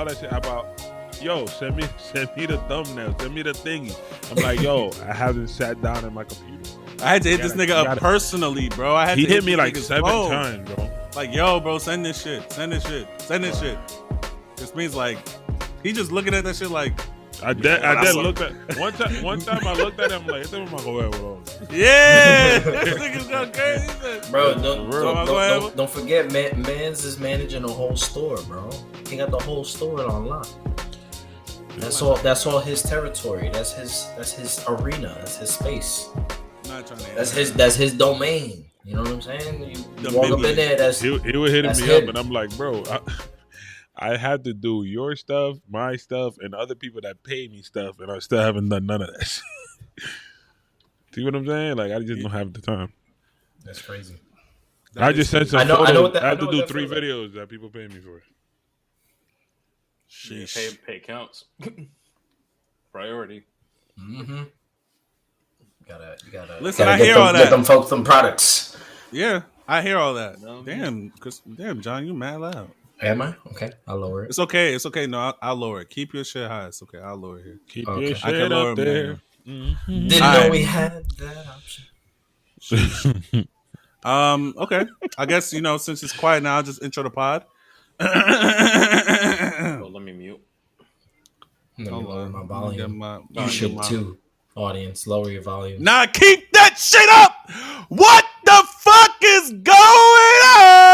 that shit about. Yo, send me the thumbnail. Send me the thingy. I'm like, yo, I haven't sat down at my computer. I had to hit this nigga up personally, bro. He hit me like 7 times, bro. Like, yo, bro, send this shit. Send this shit. Send this shit. This means like he just looking at that shit like. I did look at one time. I looked at him like, "Este me go yeah, this nigga's going crazy, bro. Don't forget, Mans is managing a whole store, bro. He got the whole store online. That's all his territory. That's his arena. That's his space. That's his domain. You know what I'm saying? You walk up in there. He was hitting me up, and I'm like, bro. I had to do your stuff, my stuff, and other people that pay me stuff, and I still haven't done none of that shit. See what I'm saying? Like, I just don't have the time. That's crazy. I just sent some photos. I have to do 3 videos that people pay me for. Sheesh. Pay counts. Priority. Mm-hmm. You gotta listen. I hear all that. Get them folks some products. Yeah, I hear all that. Damn, John, you mad loud. Am I? Okay, I'll lower it. It's okay. It's okay. No, I'll lower it. Keep your shit high. It's okay. I'll lower it here. Keep your shit up there. Mm-hmm. Didn't know we had that option. Okay. I guess, since it's quiet now, I'll just intro the pod. Let me mute. Let me lower my volume. You should too, audience. Lower your volume. Nah, keep that shit up! What the fuck is going on?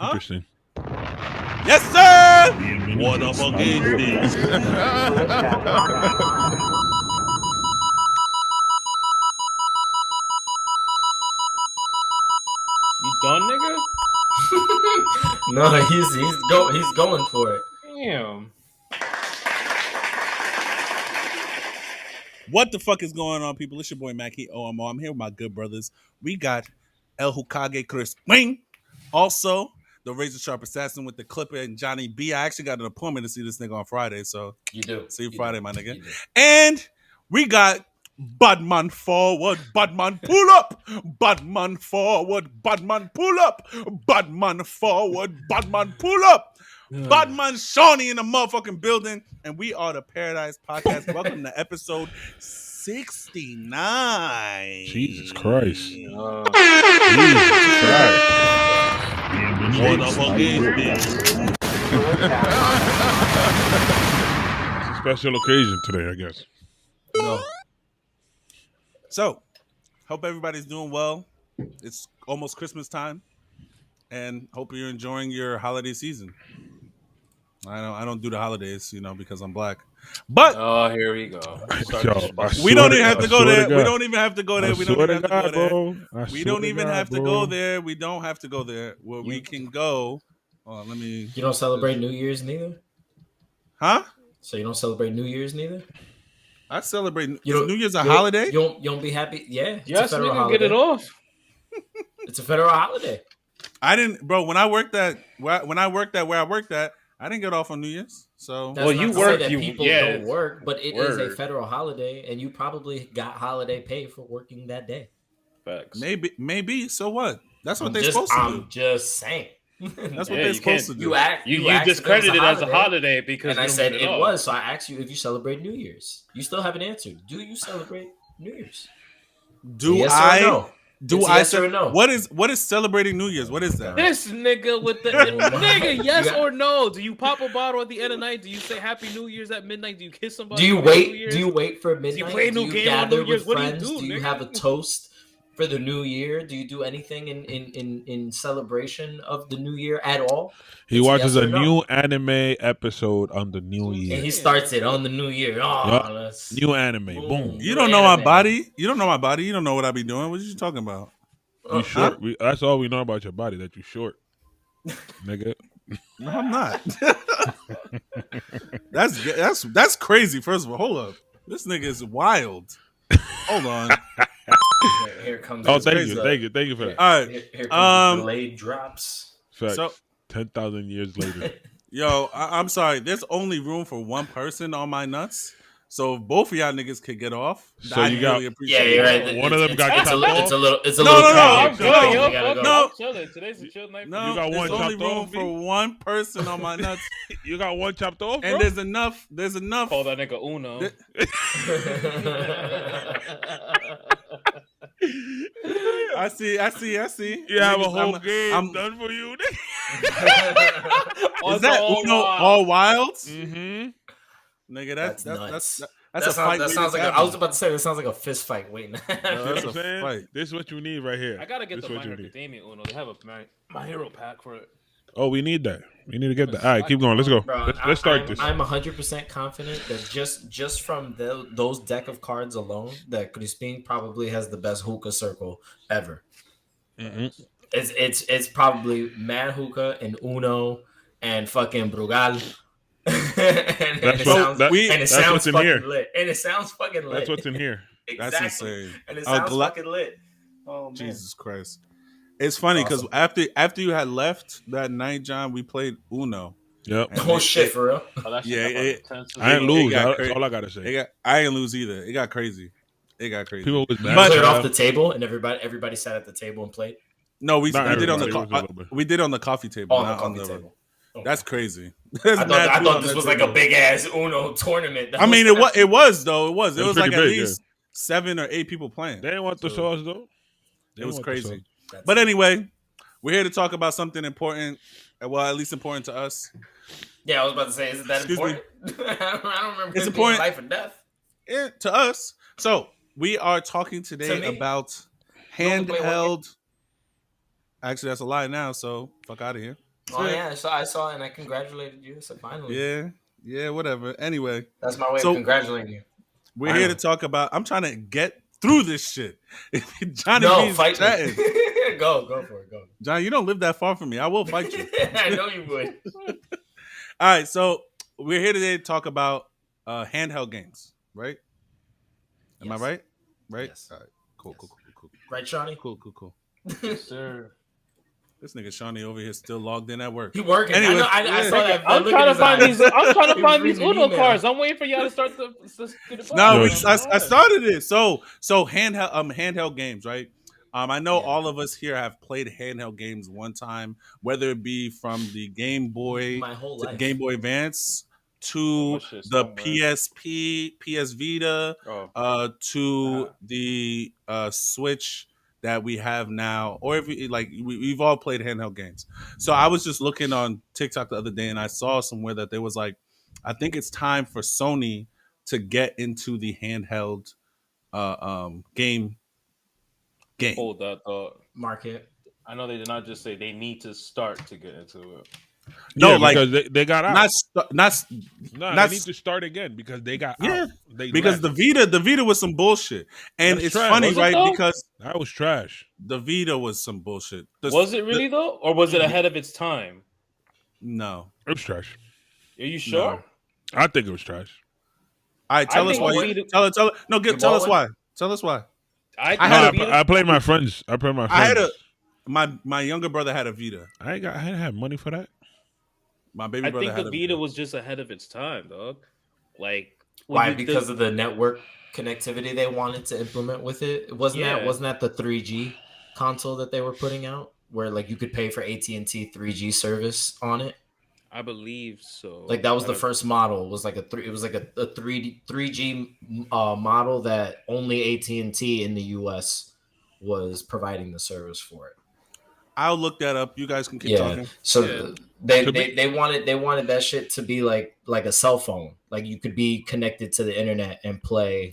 Interesting. Yes, sir! What the fuck is this? You done, nigga? No, he's going for it. Damn. What the fuck is going on, people? It's your boy Macky OMO. I'm here with my good brothers. We got El Hokage Crispin. Also, the Razor Sharp Assassin with the Clipper and Johnny B. I actually got an appointment to see this nigga on Friday, so you do. See you Friday, my nigga. And we got Badman forward, Badman pull up, Badman forward, Badman pull up, Badman forward, Badman pull up. Badman Shawny in the motherfucking building, and we are the Paradise Podcast. Welcome to episode 69. Jesus Christ. Jesus Christ. What the fuck is this? It's a special occasion today, I guess. No. So, hope everybody's doing well. It's almost Christmas time, and hope you're enjoying your holiday season. I don't do the holidays, because I'm black. But here we go. We don't even have to go there. We don't even have to go there. We don't even have to go there. We don't even have to go there. We don't have to go there. Where we can go. Let me. You don't celebrate New Year's neither? Huh? So you don't celebrate New Year's neither? I celebrate. New Year's a holiday? You don't be happy? Yeah. Yes, we can get it off. It's a federal holiday. I didn't, bro. When I worked at where I worked at, I didn't get off on New Year's. So you work. People don't work, but it is a federal holiday, and you probably got holiday pay for working that day. Facts. Maybe. So what? That's what they're supposed to do. I'm just saying. That's what they're supposed to do. You discredited it as a holiday because and I said it was. So I asked you if you celebrate New Year's. You still haven't answered. Do you celebrate New Year's? Yes or no? Or no? What is celebrating New Year's? What is that? This nigga with the nigga, yes or no? Do you pop a bottle at the end of the night? Do you say Happy New Year's at midnight? Do you kiss somebody? Do you wait? Do you wait for midnight? Do you play a new game on New Year's? What do you do? Do you have a toast for the new year? Do you do anything in celebration of the new year at all? He watches a new anime episode on the new year. And he starts it on the new year. Oh, new anime. Boom. You don't know my body. You don't know my body. You don't know what I be doing. What are you talking about? You short. That's all we know about your body, that you short. Nigga. No, I'm not. That's crazy. First of all, hold up. This nigga is wild. Hold on. Here comes. Oh, thank you for that. All right. Here comes the delayed drops. So 10,000 years later. Yo, I'm sorry. There's only room for one person on my nuts. So if both of y'all niggas could get off, So I'd you got- really appreciate Yeah, you're it. right. One of them got it's a, chopped li- off? it's a little. It's a No, little. no, no, caveat. I'm good, yo. We gotta go. No. I'm chilling. Today's a chill night. No, You got there's one only chopped room off, for B? one person on my nuts, You got one chopped off, bro? and there's enough. Call that nigga Uno. I see. You have a Niggas, whole game I'm- done for you, Is that Uno all wilds? Mm-hmm. Nigga, That's that's nuts. that's a fight. That sounds like. waiting I was to about to say that sounds like a fist fight waiting. You know That's what a I'm saying? fight. This is what you need right here. I gotta get This the what My you Hero need. Academia Uno. They have a My Hero pack for it. Oh, we need that. We need to get that. All right, keep going. Let's go. Bro, Let's start this. I'm 100% confident that just from those deck of cards alone, that Crispin probably has the best hookah circle ever. Mm-hmm. It's probably Mad Hookah and Uno and fucking Brugal. and That's it what- sounds, that- and it that's sounds what's in fucking here. lit. And it sounds fucking lit. That's what's in here. That's Exactly. insane. And it Oh, sounds fucking lit. Oh man. Jesus Christ. It's funny because after you had left that night, John, we played Uno. Yep. And Oh shit, for real. Oh, that shit Yeah, got it- intense. I ain't lose. got That's crazy. all I gotta say. I didn't lose either. It got crazy. People was You mad. cleared at off the table, and everybody sat at the table and played. No, we Not did on the everybody, it was a little bit. we did on the coffee table. On the not coffee table. Okay. That's crazy. I thought this was like a big ass Uno tournament. I mean, it was though. It was was like pretty at big, least 7 or 8 people playing. They didn't want the So, sauce though. They It was want the crazy. sauce. But anyway, we're here to talk about something important. Well, at least important to us. Yeah, I was about to say, is it that Excuse me. important? I don't remember. It's It's important. important. Life and death. To us. So we are talking today To me. about wait, what? handheld. Actually, that's a lie now. So fuck out of here. Oh yeah, I saw, and I congratulated you. So finally, Yeah, whatever. Anyway, that's my way So- of congratulating you. we're here to talk about. I'm trying to get through this shit. Johnny No, B's fight chatting. me. Go for it. Go. John, you don't live that far from me. I will fight you. I know you would. All right, so we're here today to talk about handheld games, right? Am Yes. I right? Right? Yes. All right. Cool. Right, Shawny? Cool. Yes, sir. This nigga Shawny over here still logged in at work. He working. Anyway, I saw that. I'm Look trying at to his find eyes. these. I'm trying to He find was these reading Uno email. cards. I'm waiting for y'all to start the. No, Yo. I started it. So handheld games, right? I know all of us here have played handheld games one time, whether it be from the Game Boy, My whole to life. Game Boy Advance, to My shit's the somewhere. PSP, PS Vita, Oh, to the Switch that we have now, or if we've all played handheld games. So I was just looking on TikTok the other day, and I saw somewhere that there was like, I think it's time for Sony to get into the handheld game. hold that thought. Market. I know they did not just say they need to start to get into it. No, Yeah, like because they got out. not No, not- they need to start again because they got Yeah, out. They because left. the Vita was some bullshit, and That's it's trash. funny, Was it right? though? Because that was trash. the Vita was some bullshit. Was it really though, or was it ahead of its time? No. It was trash. Are you sure? No. I think it was trash. All right, tell I us think why. Vita- Tell no, You tell us bought why. Tell us why. I had think a- Vita- I played my friends. I played my friends. I had my younger brother had a Vita. I didn't have money for that. My baby I brother think had the a Vita was just ahead of its time, dog. Like Why? Because of the network connectivity they wanted to implement with it. Wasn't Yeah. that the 3G console that they were putting out, where like you could pay for AT&T 3G service on it? I believe so. Like that was I the don't- first model. It was like a 3G model that only AT&T in the US was providing the service for it. I'll look that up. You guys can keep Yeah. talking. So Yeah. they wanted that shit to be like a cell phone. Like you could be connected to the internet and play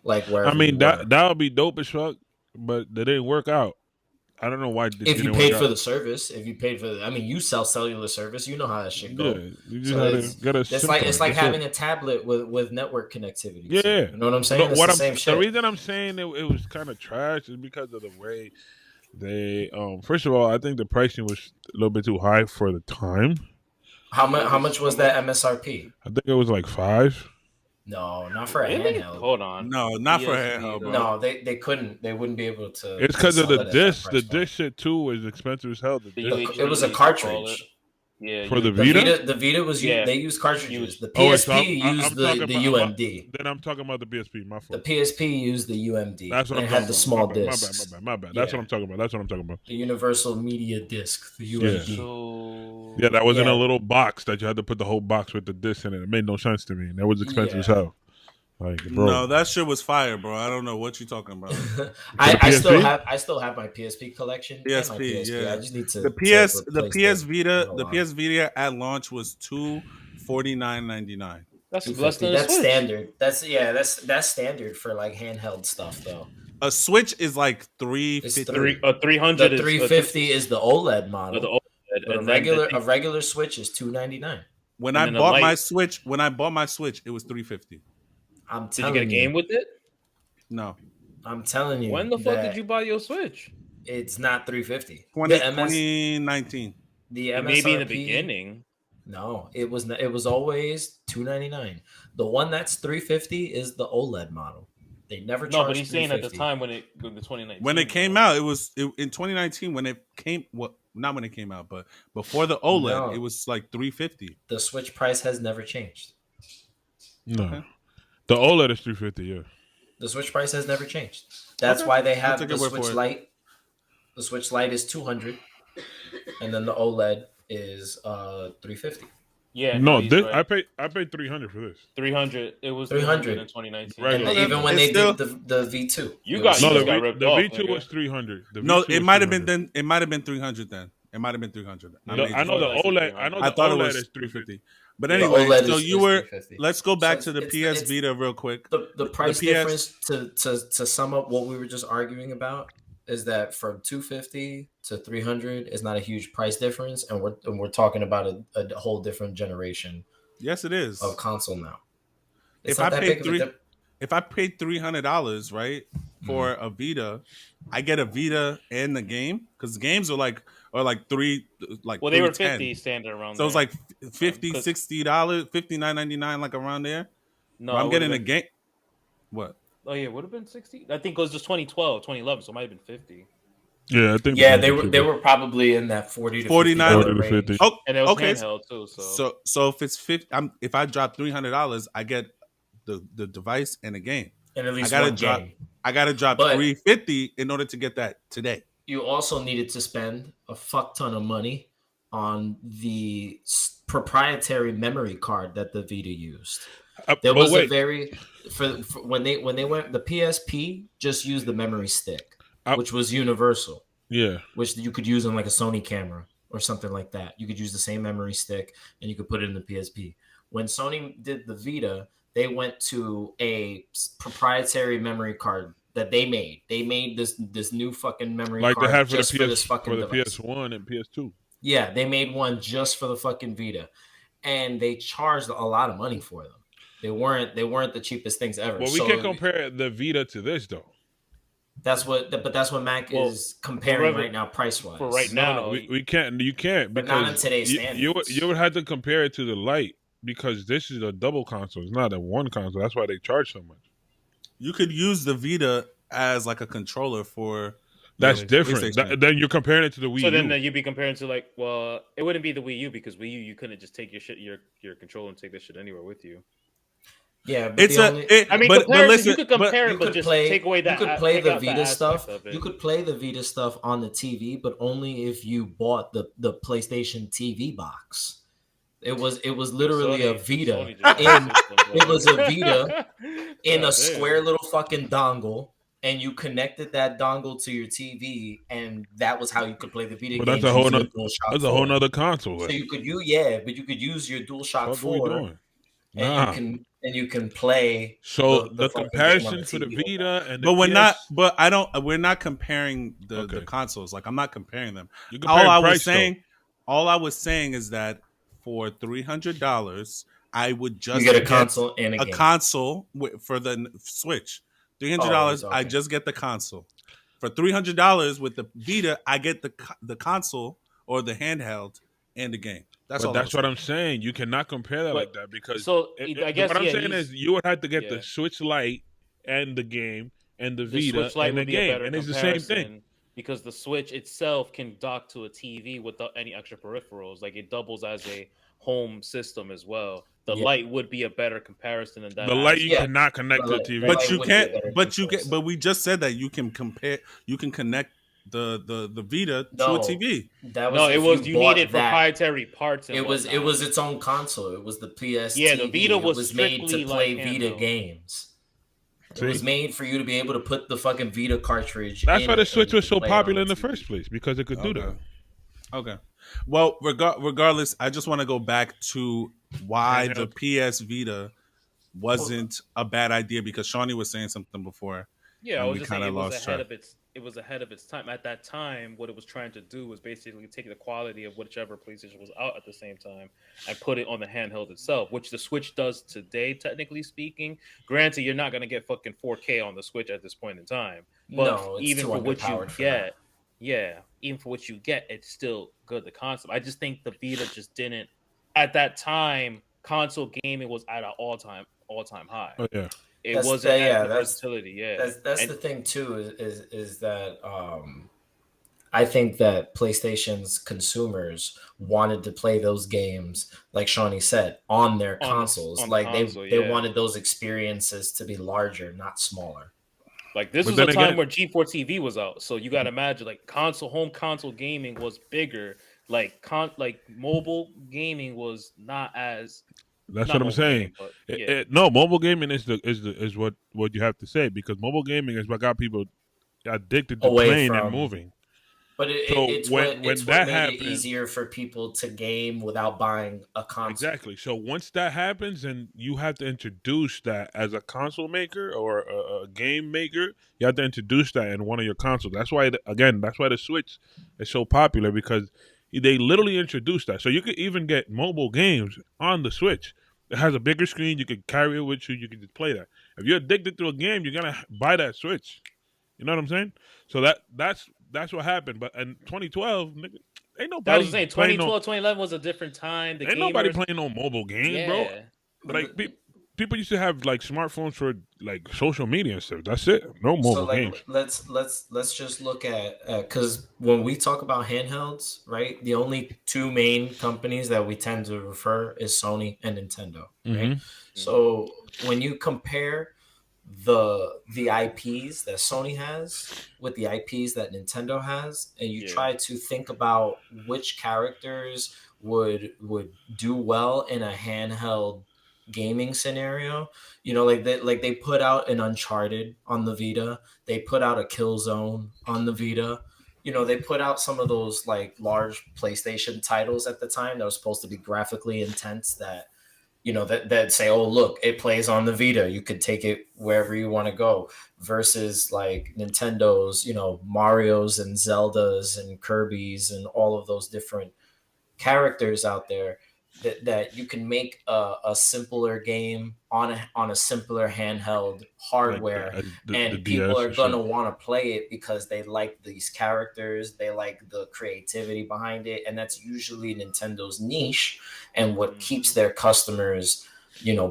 like wherever. I mean you that were. that would be dope as fuck, but that didn't work out. I don't know why. This If you didn't paid work for out. the service, I mean, you sell cellular service, you know how that shit goes. Yeah, you just So gotta it's- get a It's SIM like card. it's like That's it. having a tablet with network connectivity. Yeah. You know what I'm saying? No, It's the same the shit. reason I'm saying it was kind of trash is because of the way they. First of all, I think the pricing was a little bit too high for the time. How much was that MSRP? I think it was like $5. No, not for a Really? handheld. Hold on. No, not for PSP, handheld, bro. No, they couldn't. They wouldn't be able to. It's because of sell the it at that disc. price The point. disc shit too is expensive as hell. The The disc. UHD It was a they call cartridge. it. Yeah, For the The Vita? The Vita was Yeah. they used cartridges. The Oh, wait, so PSP used I'm talking the about UMD. then I'm talking about the PSP. My The fault. PSP used the UMD That's what and I'm had talking the about. small My bad. discs. My bad. That's Yeah. what I'm talking about. That's what I'm talking about. The Universal Media Disc, the Yeah. UMD. So Yeah, that was in Yeah. a little box that you had to put the whole box with the disc in it. It made no sense to me, and that was expensive as Yeah. hell. Like, bro, No, that shit was fire, bro. I don't know what you talking about. I still PSP? have my PSP collection and my PSP, PSP. yeah. I just need to The PS Vita at launch was $249.99. that's less 250. than a That's Switch. standard. That's standard for like handheld stuff though. A Switch is like It's $350. 300 The is 350 is the OLED the model, OLED, but and then a regular Switch is $299. When And I then a bought my light. Switch, it was $350. I'm Did you telling get a game with it? No, I'm telling you. When the fuck that did you buy your Switch? It's not 350. 2019. The It MSRP, may be in the beginning. No, it was always $299. The one that's 350 is the OLED model. They never charged. No, but he's saying at the 350. time when the 2019 When it came out, in 2019 when it came. What? Not when it came out, but before the OLED, No. it was like $350. The Switch price has never changed. no. Okay. The OLED is $350. Yeah. The Switch price has never changed. That's Okay. why they I'll have take the your word for Switch it. Lite. The Switch Lite is $200, and then the OLED is $350. Yeah, No, he's this right. I paid $300 for this. 300. It was 300 in 2019. Right. And Okay. even when It's they still- did the V2, You it got- was No, just still- the ripped the off, V2 nigga. was 300. The No, V2 it was might have 300. been. It might have been 300 then. It might have been 300. I know the sure. OLED. I know I the thought it OLED was is 350. But The anyway, OLED so is you were. 350. Let's go back So to the it's- PS Vita real quick. The price PS difference to sum up what we were just arguing about is that from 250 to 300 is not a huge price difference, and we're talking about a whole different generation Yes, it is. of console now. It's If not I that paid big of a three- dip- If I paid $300, right, for a Vita, I get a Vita and the game because the games are like three like. Well, they were 310. 50 standard around So it's there. like $50, $60, $59.99, like around there. No, But I'm it getting a would've been- game. What? Oh yeah, would have been 60. I think it was just 2012, 2011, so it might have been 50. Yeah, I think. Yeah, they were probably in that 40 to 49 $50 40 to range. 50. Oh, And it was okay. handheld too. So So if it's 50, if I drop $300, I get the device and a game. And at least I gotta one drop- game. I got to drop But- $350 in order to get that today. You also needed to spend a fuck ton of money on the proprietary memory card that the Vita used. There was a very for when they went, the PSP just used the memory stick, which was universal. Yeah. Which you could use on like a Sony camera or something like that. You could use the same memory stick and you could put it in the PSP. When Sony did the Vita, they went to a proprietary memory card that they made. They made this new fucking memory Like card they have for just the for this fucking device. PS1 and PS2. Yeah, they made one just for the fucking Vita, and they charged a lot of money for them. They weren't the cheapest things ever. Well, we can't compare the Vita to this though. That's what Mac is comparing right now, price wise. for right No, now, we can't. You can't But because not in today's you standards. would have to compare it to the Lite because this is a double console. It's not a one console. That's why they charge so much. You could use the Vita as like a controller for. That's the different. PlayStation. Then you're comparing it to the Wii so then U. you'd be comparing to like, well, it wouldn't be the Wii U because Wii U you couldn't just take your controller and take that shit anywhere with you. Yeah, but It's I mean, but listen, you could compare it, but just take away that. You could play take the out Vita stuff. aspect of it. You could play the Vita stuff on the TV, but only if you bought the PlayStation TV box. It was literally a Vita. Sony just in- system, bro. it was a Vita in a Goddamn. square little fucking dongle, and you connected that dongle to your TV, and that was how you could play the Vita But games. that's a whole using nother. the DualShock That's a whole 4. nother console. So Like, you could but you could use your DualShock what are we 4, doing? and you can play. So the the fucking comparison game on for the TV. Vita and the but we're PS, not. But I don't. We're not comparing the Okay. consoles. Like I'm not comparing them. you comparing All I was saying is that for $300, I would just You get a console and a a game. console for the Switch. $300, Oh, I okay. just get the console. For $300 with the Vita, I get the console or the handheld and the game. That's But all. that's what I'm saying. You cannot compare that like that because. So I guess what I'm yeah, saying he's- is you would have to get yeah. the Switch Lite and the game and the the Vita Switch Lite and the would be a game, better and it's the same thing. comparison. because the Switch itself can dock to a TV without any extra peripherals. Like it doubles as a home system as well. The Yeah, light would be a better comparison in that The light you yeah. aspect. cannot connect to the The TV. But light you would be a can't. better But you get. comparison. But we just said that you can compare. You can connect the Vita to a No, TV. that was No, it if was you you bought needed that. proprietary parts and It whatnot. was its own console. It was the PS Yeah, the TV. Vita It was was made to strictly play like Vita handheld. games. It was See, made for you to be able to put the fucking Vita cartridge that's in why the it and Switch you was could so play it on popular the in the TV. first place because it could do that. Okay. Well, regardless, I just want to go back to why the Handheld. PS Vita wasn't a bad idea because Shawny was saying something before Yeah, I and was we just kind saying of lost track. it was ahead of its time. At that time, what it was trying to do was basically take the quality of whichever PlayStation was out at the same time and put it on the handheld itself, which the Switch does today, technically speaking. Granted, you're not gonna get fucking 4K on the Switch at this point in time, but No, it's even too for what you underpowered for that. get, yeah, even for what you get, it's still good. The concept. I just think the Vita just didn't at that time. Console gaming was at an all time high. Oh yeah, It That's wasn't as yeah. the versatility, yeah. That's And the thing too. Is that I think that PlayStation's consumers wanted to play those games, like Shawnee said, on their consoles. on the Like console, they yeah. wanted those experiences to be larger, not smaller. Like this But was a then time again- where G4 TV was out, so you got to imagine like home console gaming was bigger. Like mobile gaming was not as that's not what I'm mobile saying. gaming, but yeah. No, mobile gaming is what you have to say because mobile gaming is what got people addicted to Away playing and from, moving. but So it's when what that made it happened, easier for people to game without buying a console. exactly. So once that happens, and you have to introduce that as a console maker or a game maker, you have to introduce that in one of your consoles. That's why, that's why the Switch is so popular because they literally introduced that. So you could even get mobile games on the Switch. It has a bigger screen. You could carry it with you. You can just play that. If you're addicted to a game, you're gonna buy that Switch. You know what I'm saying? So that's what happened. But in 2012, nigga, ain't That nobody was saying playing 2012, no 2011 was a different time. The ain't nobody gamers, playing no mobile games, bro. yeah. Like people used to have like smartphones for like social media and stuff. That's it. No So mobile like games. let's just look at because when we talk about handhelds, right? The only two main companies that we tend to refer is Sony and Nintendo, right? Mhm. So when you compare the IPs that Sony has with the IPs that Nintendo has, and you Yeah. try to think about which characters would do well in a handheld gaming scenario, like they put out an Uncharted on the Vita, they put out a Killzone on the Vita. They put out some of those like large PlayStation titles at the time that were supposed to be graphically intense that say, oh, look, it plays on the Vita. You could take it wherever you want to go versus like Nintendo's, Mario's and Zelda's and Kirby's and all of those different characters out there that you can make a simpler game on a simpler handheld hardware, Like the and DS people are and gonna shit. want to play it because they like these characters, they like the creativity behind it, and that's usually Nintendo's niche and what keeps their customers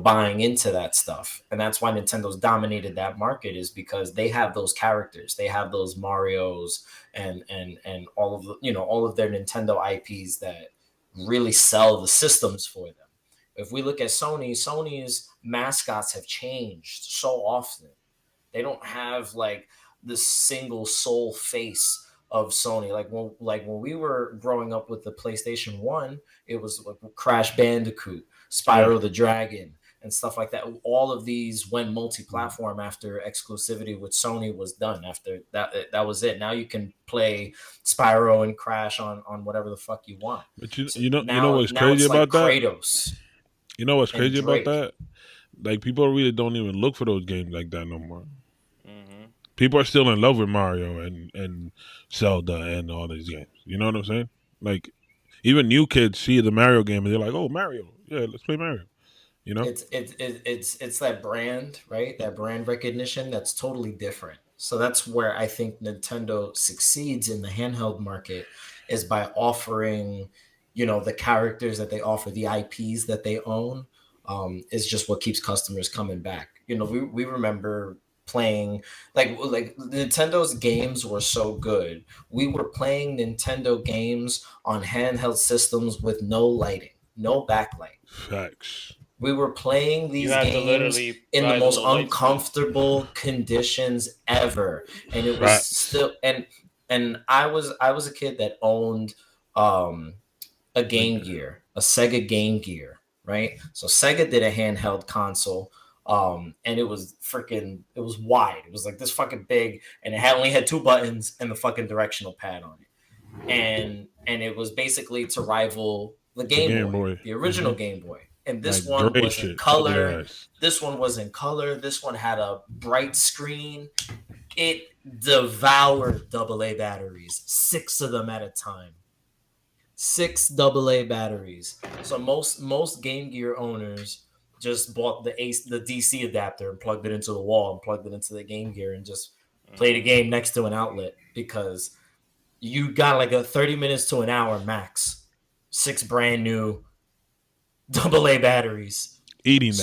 buying into that stuff. And that's why Nintendo's dominated that market, is because they have those characters, they have those Marios and all of all of their Nintendo IPs that really sell the systems for them. If we look at Sony's mascots have changed so often. They don't have like the single sole face of Sony. Like when we were growing up with the PlayStation 1, it was like Crash Bandicoot, Spyro the Dragon, and stuff like that. All of these went multi-platform after exclusivity with Sony was done. After that was it. Now you can play Spyro and Crash on whatever the fuck you want. But So you know now what's crazy it's like about that? Kratos You know what's and crazy about Drake. that? Like people really don't even look for those games like that no more. Mhm. People are still in love with Mario and Zelda and all these games. You know what I'm saying? Like even new kids see the Mario game and they're like, "Oh, Mario, yeah, let's play Mario." You know? It's that brand, right? That brand recognition that's totally different. So that's where I think Nintendo succeeds in the handheld market, is by offering, the characters that they offer, the IPs that they own, is just what keeps customers coming back. We remember playing like Nintendo's games were so good. We were playing Nintendo games on handheld systems with no lighting, no backlight. Facts. We were playing You these had to games literally in the buy the most little light switch. uncomfortable conditions ever, and it was Facts. still and I was a kid that owned a Game Gear, a Sega Game Gear, right? So Sega did a handheld console, and it was wide. It was like this fucking big, and it only had 2 buttons and the fucking directional pad on it, and it was basically to rival the Game, Game Boy, Boy. the original Game Boy. And this Like one great was in shit. color. Yes. This one was in color. This one had a bright screen. It devoured AA batteries, 6 of them at a time. 6 AA batteries. So most Game Gear owners just bought the DC adapter and plugged it into the wall and plugged it into the Game Gear and just played a game next to an outlet, because you got like a 30 minutes to an hour max. 6 brand new AA batteries. Eating that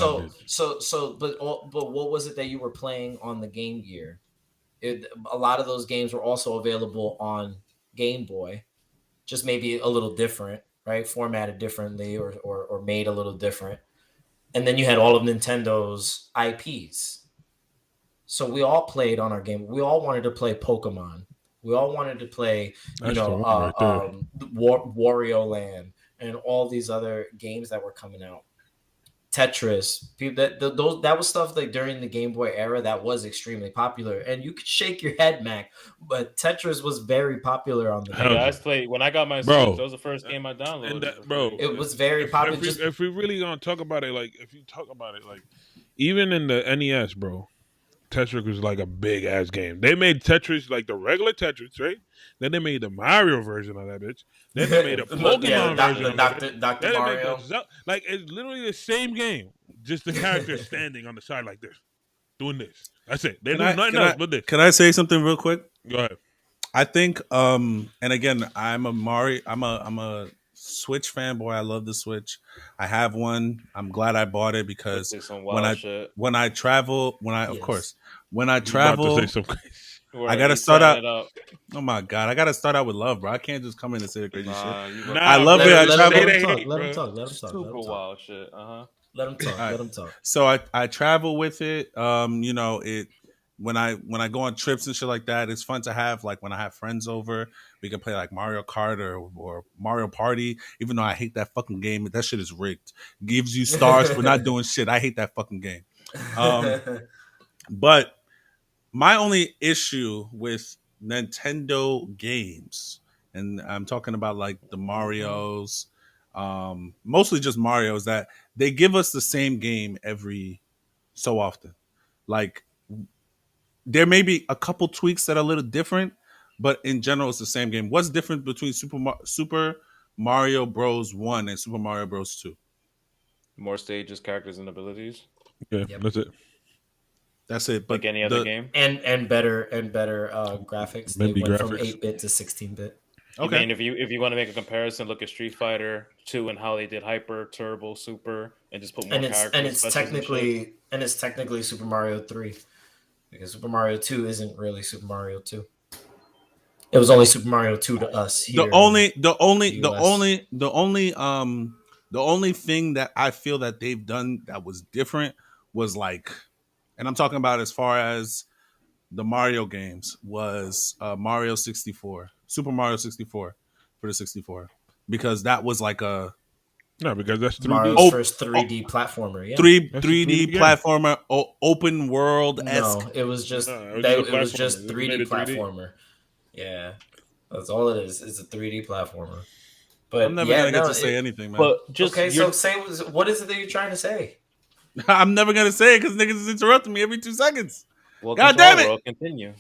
So bitch. but what was it that you were playing on the Game Gear? A lot of those games were also available on Game Boy, just maybe a little different, right? Formatted differently or made a little different. And then you had all of Nintendo's IPs. So we all played on our game. We all wanted to play Pokemon. We all wanted to play, That's the one right there. Wario Land and all these other games that were coming out. Tetris, that was stuff like during the Game Boy era that was extremely popular, and you could shake your head, Mac, but Tetris was very popular on the Hell Game Yeah, I Boy. played when I got my Bro. Switch. That was the first game I downloaded. And that, for bro, free. It was very popular. If we really gonna talk about it, like if you talk about it, like even in the NES, bro, Tetris was like a big ass game. They made Tetris like the regular Tetris, right? Then they made the Mario version of that bitch. Then they made a Pokemon version of that. Dr. Then they made Mario. like it's literally the same game, just the character standing on the side like this, doing this. That's it. They do nothing else but this. Can I say something real quick? Go ahead. I think, and again, I'm a Switch fanboy. I love the Switch. I have one. I'm glad I bought it because This is some when wild I shit. when I travel, of Yes. course, when I You about travel, to say some crazy. I gotta He's start setting out. it up. Oh my god, I gotta start out with love, bro. I can't just come in and say the crazy shit. Nah, you Nah, I love bro, it. I just travel. say Let they him talk. hate, Let him bro. talk. Let him talk. Let super him talk. wild shit. Let him talk. Right. Let him talk. So I travel with it. You know, it when I go on trips and shit like that, it's fun to have. Like when I have friends over, we can play like Mario Kart or Mario Party. Even though I hate that fucking game, that shit is rigged. Gives you stars for not doing shit. I hate that fucking game. But my only issue with Nintendo games, and I'm talking about like the Marios, mostly just Mario, is that they give us the same game every so often. Like there may be a couple tweaks that are a little different, but in general, it's the same game. What's different between Super Mario Bros. 1 and Super Mario Bros. 2? More stages, characters, and abilities. Yeah, Yep. that's it. That's it. But Like any other game. and better graphics. They Maybe went from graphics. 8-bit to 16-bit. I okay, mean, if you want to make a comparison, look at Street Fighter 2 and how they did Hyper, Turbo, Super, and just put more And characters. it's technically Super Mario 3, because Super Mario 2 isn't really Super Mario 2. It was only Super Mario 2 to us here. the only thing that I feel that they've done that was different was like, and I'm talking about as far as the Mario games, was Mario 64, Super Mario 64 for the 64, because that was like a No, because that's 3D. Mario's first 3D platformer. Yeah. 3D 3D game. platformer, open world esque. No, it was just No, it was it just a was just platformer. They 3D made it 3D. platformer. Yeah, that's all it is. It's a 3D platformer. But I'm never gonna get to say anything, man. But just Okay, so say what is it that you're trying to say? I'm never gonna say it because niggas is interrupting me every 2 seconds. well, God damn it! Bro, continue.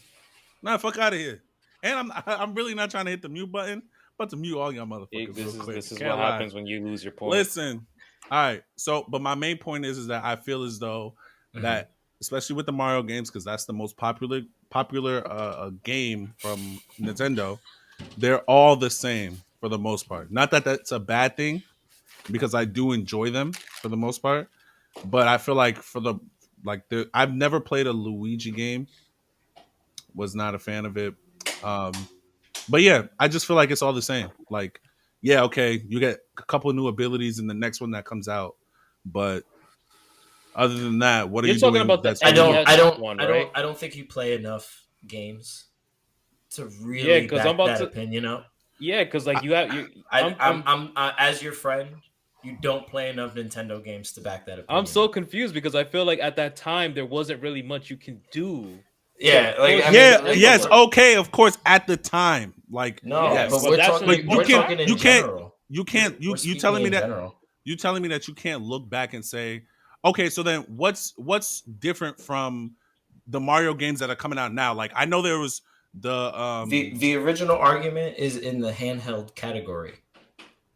Nah, fuck out of here. And I'm really not trying to hit the mute button, but to mute all y'all motherfuckers. This is Can't what lie. happens when you lose your point. Listen, all right. So, but my main point is that I feel as though that, especially with the Mario games, because that's the most popular game from Nintendo, they're all the same for the most part. Not that that's a bad thing, because I do enjoy them for the most part, but I feel like for the Like I've never played a Luigi game. Was not a fan of it. But yeah, I just feel like it's all the same. Like, yeah, okay, you get a couple of new abilities in the next one that comes out, but other than that, what are You're you talking doing about the that's I don't, unique? I NES don't, one, I right? don't, I don't think you play enough games to Yeah, really because I'm back about that to. opinion up. Yeah, because like you have you. I'm as your friend, you don't play enough Nintendo games to back that I'm opinion so up. confused because I feel like at that time there wasn't really much you can do to Yeah, like I push mean, Yeah, some of yes, them. okay, of course, at the time, like no, Yeah, but yes, but we're that's talking, but like you we're what's can't, talking that? in general. you can't, We're you speaking telling me in that general. you telling me that you can't look back and say, okay, so then what's different from the Mario games that are coming out now? Like I know there was the The original argument is in the handheld category.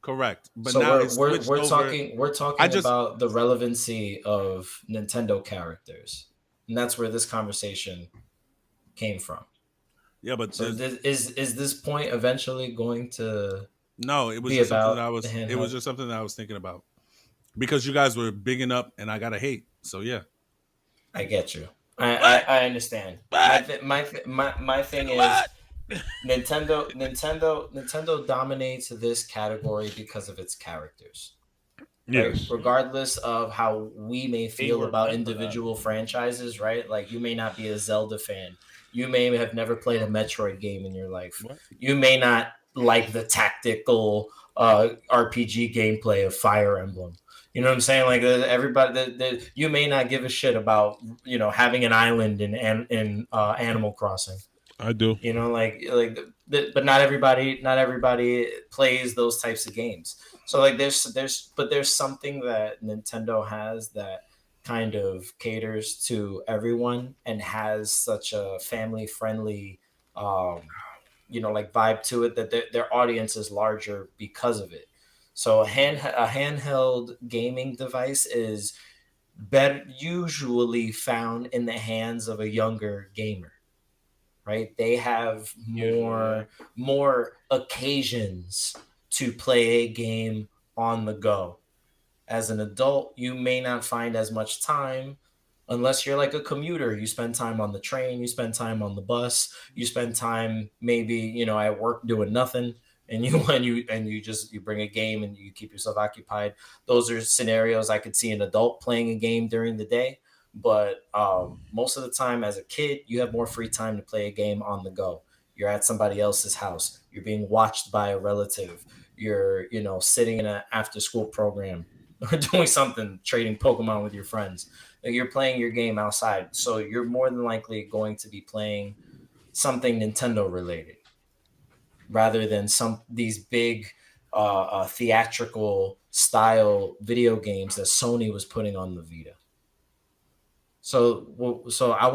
correct, but So now we're it's we're switched we're over. talking we're I talking just about the relevancy of Nintendo characters, and that's where this conversation came from. yeah, but So there's is this point eventually going to no. It was be just something that about I the was. It was handheld? just something that I was thinking about because you guys were bigging up, and I gotta hate. So yeah, I get you. What? I understand. What? My thing is What? Nintendo dominates this category because of its characters, right? Yes, Regardless of how we may they feel were about meant for that. individual franchises, right? Like you may not be a Zelda fan. You may have never played a Metroid game in your life. What? You may not like the tactical RPG gameplay of Fire Emblem. You know what I'm saying? Like everybody, you may not give a shit about having an island in Animal Crossing. I do. But not everybody plays those types of games. So like there's something that Nintendo has that kind of caters to everyone and has such a family friendly like vibe to it that their audience is larger because of it. So a handheld gaming device is better usually found in the hands of a younger gamer, right? They have Usually, yeah. more occasions to play a game on the go. As an adult, you may not find as much time unless you're like a commuter. You spend time on the train, you spend time on the bus, you spend time maybe, at work doing nothing. And you you bring a game and you keep yourself occupied. Those are scenarios I could see an adult playing a game during the day. But most of the time, as a kid, you have more free time to play a game on the go. You're at somebody else's house. You're being watched by a relative. You're, sitting in an after school program or doing something, trading Pokemon with your friends. Like you're playing your game outside. So you're more than likely going to be playing something Nintendo related rather than these big theatrical style video games that Sony was putting on the Vita. So I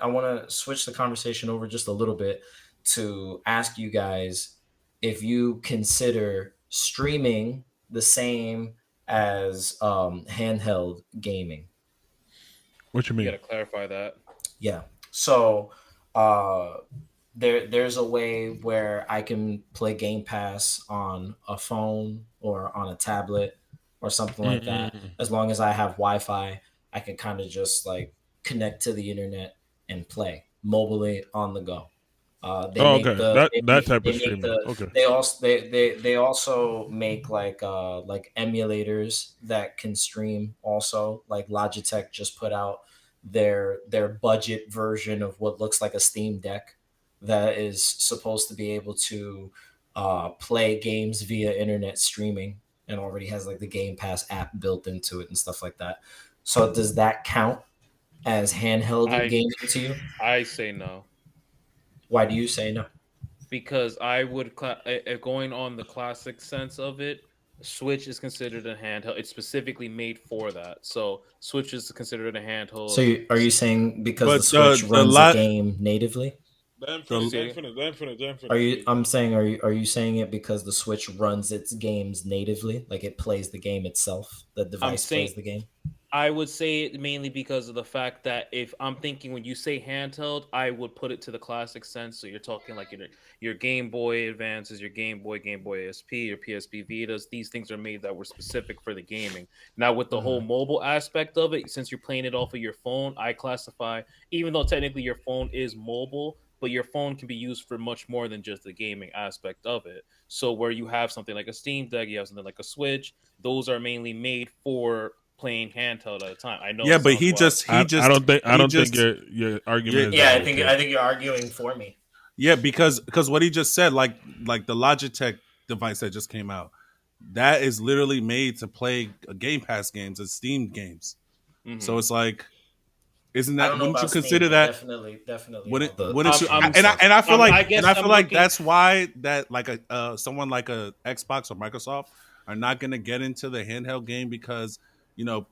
wanna switch the conversation over just a little bit to ask you guys if you consider streaming the same as handheld gaming. What you You mean? got to clarify that. Yeah. So uh, there's a way where I can play Game Pass on a phone or on a tablet or something like that. Mm-mm. As long as I have Wi-Fi, I can kind of just like connect to the internet and play mobilely on the go. They Oh, make okay. the That that type they of make streaming. the Okay. they also make like emulators that can stream also. Like Logitech just put out their budget version of what looks like a Steam Deck that is supposed to be able to play games via internet streaming and already has like the Game Pass app built into it and stuff like that. So does that count as handheld I gaming to you? I say no Why do you say no? because I would going on the classic sense of it. Switch is considered a handheld. It's specifically made for that. So Switch is considered a So handheld. are you saying because the but Switch the runs a lot game natively? the Are you? I'm saying, are you saying it because the Switch runs its games natively, like it plays the game itself, the I'm device saying plays the game? I would say it mainly because of the fact that if I'm thinking when you say handheld, I would put it to the classic sense. So you're talking like your Game Boy Advances, your Game Boy SP, your PSP Vitas. These things are made that were specific for the gaming. Now with the whole mobile aspect of it, since you're playing it off of your phone, I classify, even though technically your phone is mobile, but your phone can be used for much more than just the gaming aspect of it. So where you have something like a Steam Deck, you have something like a Switch, those are mainly made for playing handheld at a time. I know. Yeah, it but sounds he wild. just I don't think your argument is Yeah, valid. I think you're arguing for me. Yeah, because what he just said, like the Logitech device that just came out, that is literally made to play Game Pass games and Steam games. Mhm. So it's like, isn't I that? don't know Wouldn't you about Steam, consider but that? definitely. Wouldn't all the wouldn't you? streaming And stuff. I feel like I guess I'm like looking- that's why that like someone like a Xbox or Microsoft are not going to get into the handheld game because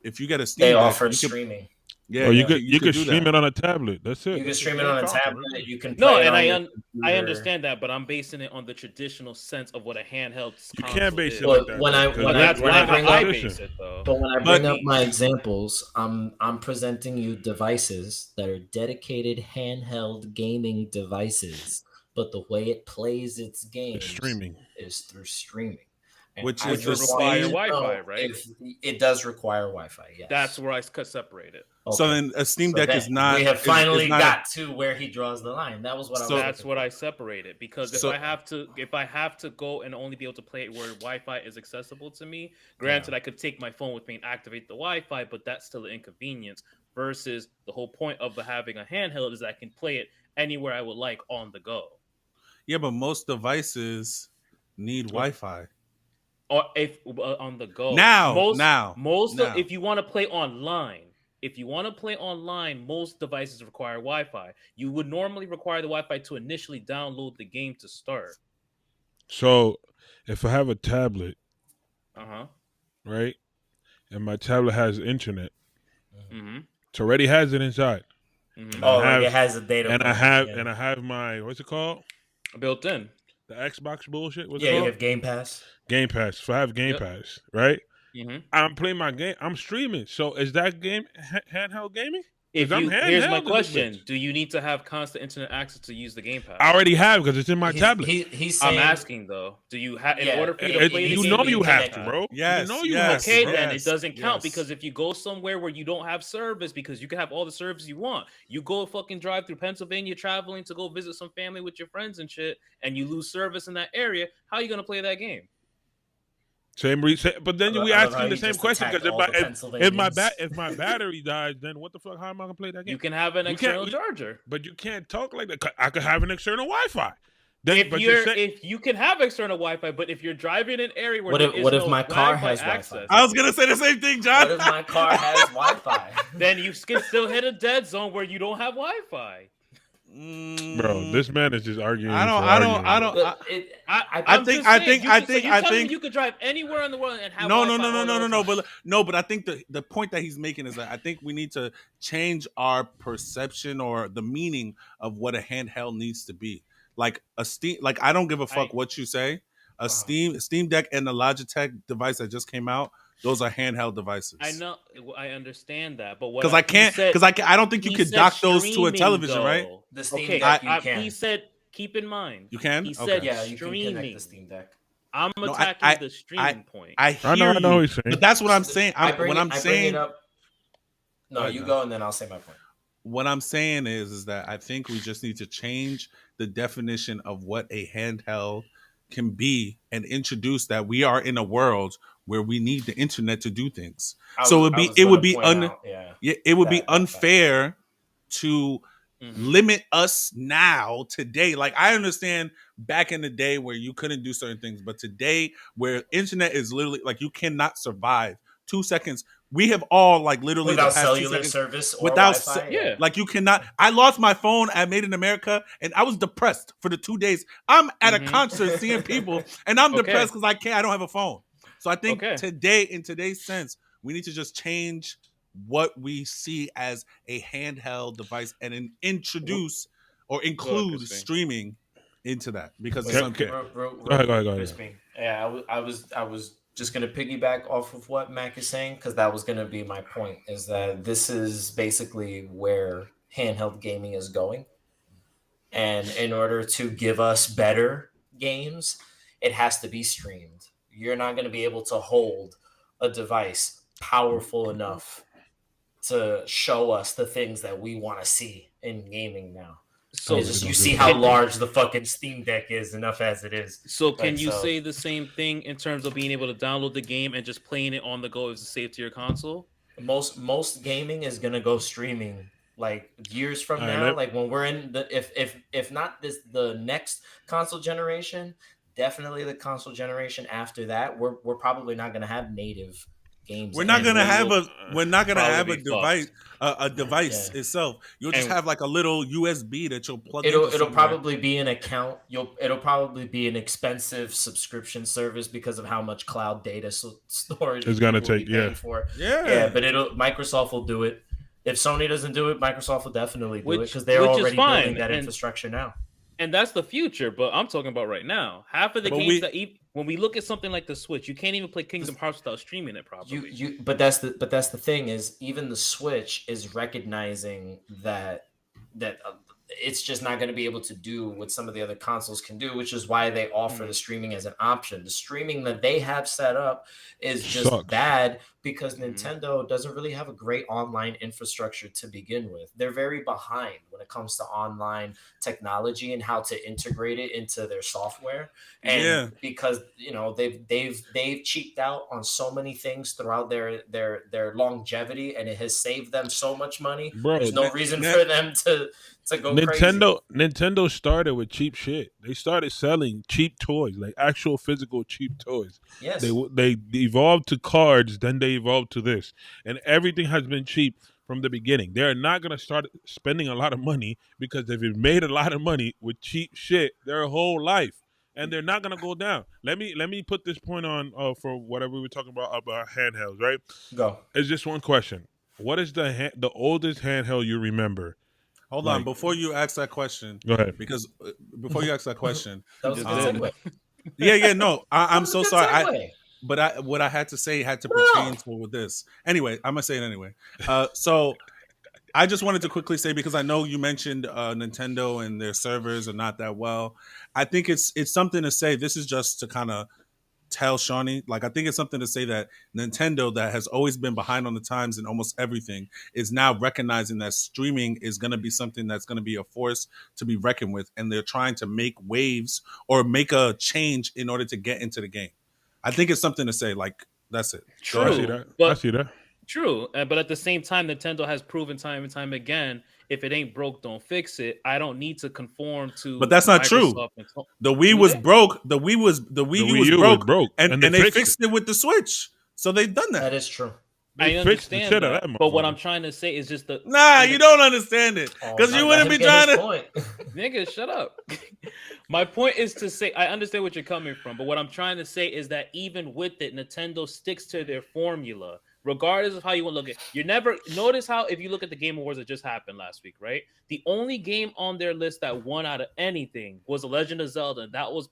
if you get a Steam They Deck, offer you could, streaming. yeah, Or you you could do stream that. it on a tablet. That's it. You can That's stream the it same on a concept, tablet. right? You can No, play it and on I your I computer. understand that, but I'm basing it on the traditional sense of what a handheld You console can't base is. it like But that. when I- because when But I- that's when I not bring how up- I tradition. base it, though. But when I But- bring up my examples, I'm presenting you devices that are dedicated handheld gaming devices. But the way it plays its games Streaming. is through streaming. And Which I is the just want you same- to know Wi-Fi, right? If it does require Wi-Fi, yes. That's where I separate it. So Okay. then a Steam So Deck then is not. We have is finally not a- got to where he draws the line. That was what I So- was. That's what I separated because So- if I have to go and only be able to play it where Wi-Fi is accessible to me, granted I could take my phone with me and activate the Wi-Fi, but that's still an inconvenience. Versus the whole point of having a handheld is that I can play it anywhere I would like on the go. Yeah, but most devices need Wi-Fi. Or if on the go Now. if you want to play online. If you want to play online, most devices require Wi-Fi. You would normally require the Wi-Fi to initially download the game to start. So if I have a tablet, Uh-huh. right, and my tablet has internet, Mm-hmm. it already has it inside, Mm-hmm. Oh, I have- like it has a data. and I plan, have my what's it called? Built in. The Xbox bullshit. What's yeah, it you called? have Game Pass. Game Pass. So I have Game Yep. Pass, right? Mm-hmm. I'm playing my game. I'm streaming. So is that game handheld gaming? If 'Cause I'm here's my handheld in this question: bitch. do you need to have constant internet access to use the Game Pass? I already have because it's in my tablet. He's saying, I'm asking though. Do you have in Yeah, order for you to it- play it- the You game? know be you have to, connected. bro. Yes, You know you yes. have Okay, to, bro. then it Yes, doesn't count yes. because if you go somewhere where you don't have service, because you can have all the service you want, you go fucking drive through Pennsylvania traveling to go visit some family with your friends and shit, and you lose service in that area, how are you gonna play that game? But then I we love asking how the you same just question attacked because all the Pennsylvanians. if my battery dies, then what the fuck? How am I gonna play that game? You can have an You external can't- charger. But you can't talk like that. I could have an external Wi-Fi. Then, but If you can have external Wi-Fi, but if you're driving in an area where What if- there is what if no my car Wi-Fi has Wi-Fi? access, I was gonna say the same thing, John. What if my car has Wi-Fi? then you can still hit a dead zone where you don't have Wi-Fi. bro, this man is just arguing. I don't. for I don't. arguing. I don't. But it, I'm think- just I saying, think- you I can- think- so you're I telling me think- you could drive anywhere in the world and have No, Wi-Fi all the time. but I think the point that he's making is that I think we need to change our perception or the meaning of what a handheld needs to be. Like a Steam, like I don't give a fuck what you say. A Steam Deck and the Logitech device that just came out, those are handheld devices. I know, I understand that, but what Because I can't, because I don't think you he could said dock those to a streaming, television, right? though. the Steam Okay, Deck, you he can. said, keep in mind, You can. He Okay. said Yeah, you can streaming. connect the Steam Deck. I'm No, attacking the streaming point. I hear I know you, what he's saying. but that's what I'm saying. I bring it saying, up. No, Go ahead, you John. go and then I'll say my point. what I'm saying is that I think we just need to change the definition of what a handheld can be and introduce that we are in a world where we need the internet to do things. So it would be it would be that unfair to Mhm. limit us now today. Like I understand back in the day where you couldn't do certain things, but today where internet is literally like you cannot survive 2 seconds. We have all like literally without the past 2 cellular seconds, service or without Wi-Fi. yeah. like you cannot. I lost my phone at Made in America, and I was depressed for the 2 days. I'm at Mhm. a concert seeing people, and I'm Okay. depressed because I don't have a phone. So I think Okay. today, in today's sense, we need to just change what we see as a handheld device and then introduce or include Crispin. streaming into that because Okay. it's unfair. Go ahead. Crispin. Yeah, I was just going to piggyback off of what Mac is saying, because that was going to be my point, is that this is basically where handheld gaming is going. And in order to give us better games, it has to be streamed. You're not going to be able to hold a device powerful enough to show us the things that we want to see in gaming now. So It's just, you see how large the fucking Steam Deck is, enough as it is. So can you say the same thing in terms of being able to download the game and just playing it on the go is saved to your console? Most gaming is gonna go streaming like years from now. Like when we're in the if not the next console generation, definitely the console generation after that, we're probably not gonna have native games. We're not gonna have a device itself. You'll just have like a little USB that you'll plug in. It'll probably be an account. It'll probably be an expensive subscription service because of how much cloud data storage it's gonna take. For. Yeah. But Microsoft will do it. If Sony doesn't do it, Microsoft will definitely do it because they're already building that infrastructure now. And that's the future, but I'm talking about right now. Half of the games when we look at something like the Switch, you can't even play Kingdom Hearts without streaming it properly. But that's the thing is, even the Switch is recognizing that it's just not going to be able to do what some of the other consoles can do, which is why they offer the streaming as an option. The streaming that they have set up is just bad because Nintendo doesn't really have a great online infrastructure to begin with. They're very behind when it comes to online technology and how to integrate it into their software. And because they've cheaped out on so many things throughout their longevity, and it has saved them so much money. There's no reason for them to go crazy. Nintendo started with cheap shit. They started selling cheap toys, like actual physical cheap toys. Yes. They evolved to cards, then they evolved to this. And everything has been cheap from the beginning. They're not going to start spending a lot of money because they've made a lot of money with cheap shit their whole life. And they're not going to go down. Let me put this point on for whatever we were talking about handhelds, right? Go. It's just one question. What is the oldest handheld you remember? Hold on, before you ask that question. Go ahead. Because before you ask that question. That was a good segue. No. I'm so sorry. But what I had to say had to pertain to with this. Anyway, I'm going to say it anyway. So I just wanted to quickly say, because I know you mentioned Nintendo and their servers are not that well. I think it's something to say. This is just to kind of tell Shawny, like, I think it's something to say that Nintendo, that has always been behind on the times in almost everything, is now recognizing that streaming is going to be something that's going to be a force to be reckoned with, and they're trying to make waves or make a change in order to get into the game. I think it's something to say. Like, that's it. True. I see that. True, but at the same time, Nintendo has proven time and time again, if it ain't broke, don't fix it. I don't need to conform to. But that's not true. The Wii was broke. The Wii U was broke, and they fixed it with the Switch. So they've done that. That is true. I understand that, but what I'm trying to say is just the. You don't understand it because you wouldn't be trying to. Nigga, shut up. My point is to say I understand what you're coming from, but what I'm trying to say is that even with it, Nintendo sticks to their formula. Regardless of how you want to look at it, you never notice how, if you look at the Game Awards that just happened last week, right? The only game on their list that won out of anything was The Legend of Zelda. That was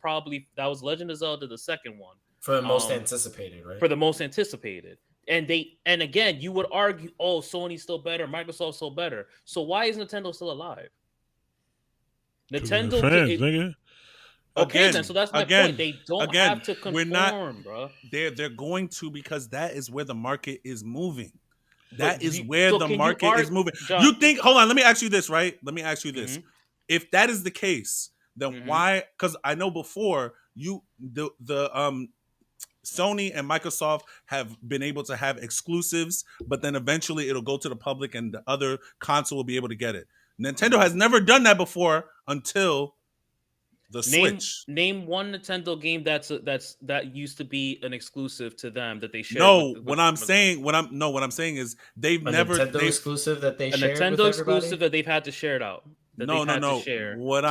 Legend of Zelda, the second one. For the most anticipated, right? For the most anticipated. And again, you would argue, oh, Sony's still better, Microsoft's still better. So why is Nintendo still alive? Nintendo fans, nigga. Okay, then. So that's my point. They don't have to conform, bro. They're going to, because that is where the market is moving. That is where the market is moving. John, you think? Hold on. Let me ask you this, right? Let me ask you this. Mm-hmm. If that is the case, then why? Because I know before the Sony and Microsoft have been able to have exclusives, but then eventually it'll go to the public and the other console will be able to get it. Nintendo has never done that before until the Switch. Name one Nintendo game that used to be an exclusive to them that they shared. What I'm saying is they've never exclusive that they shared Nintendo with exclusive that they've had to share it out. No. Share What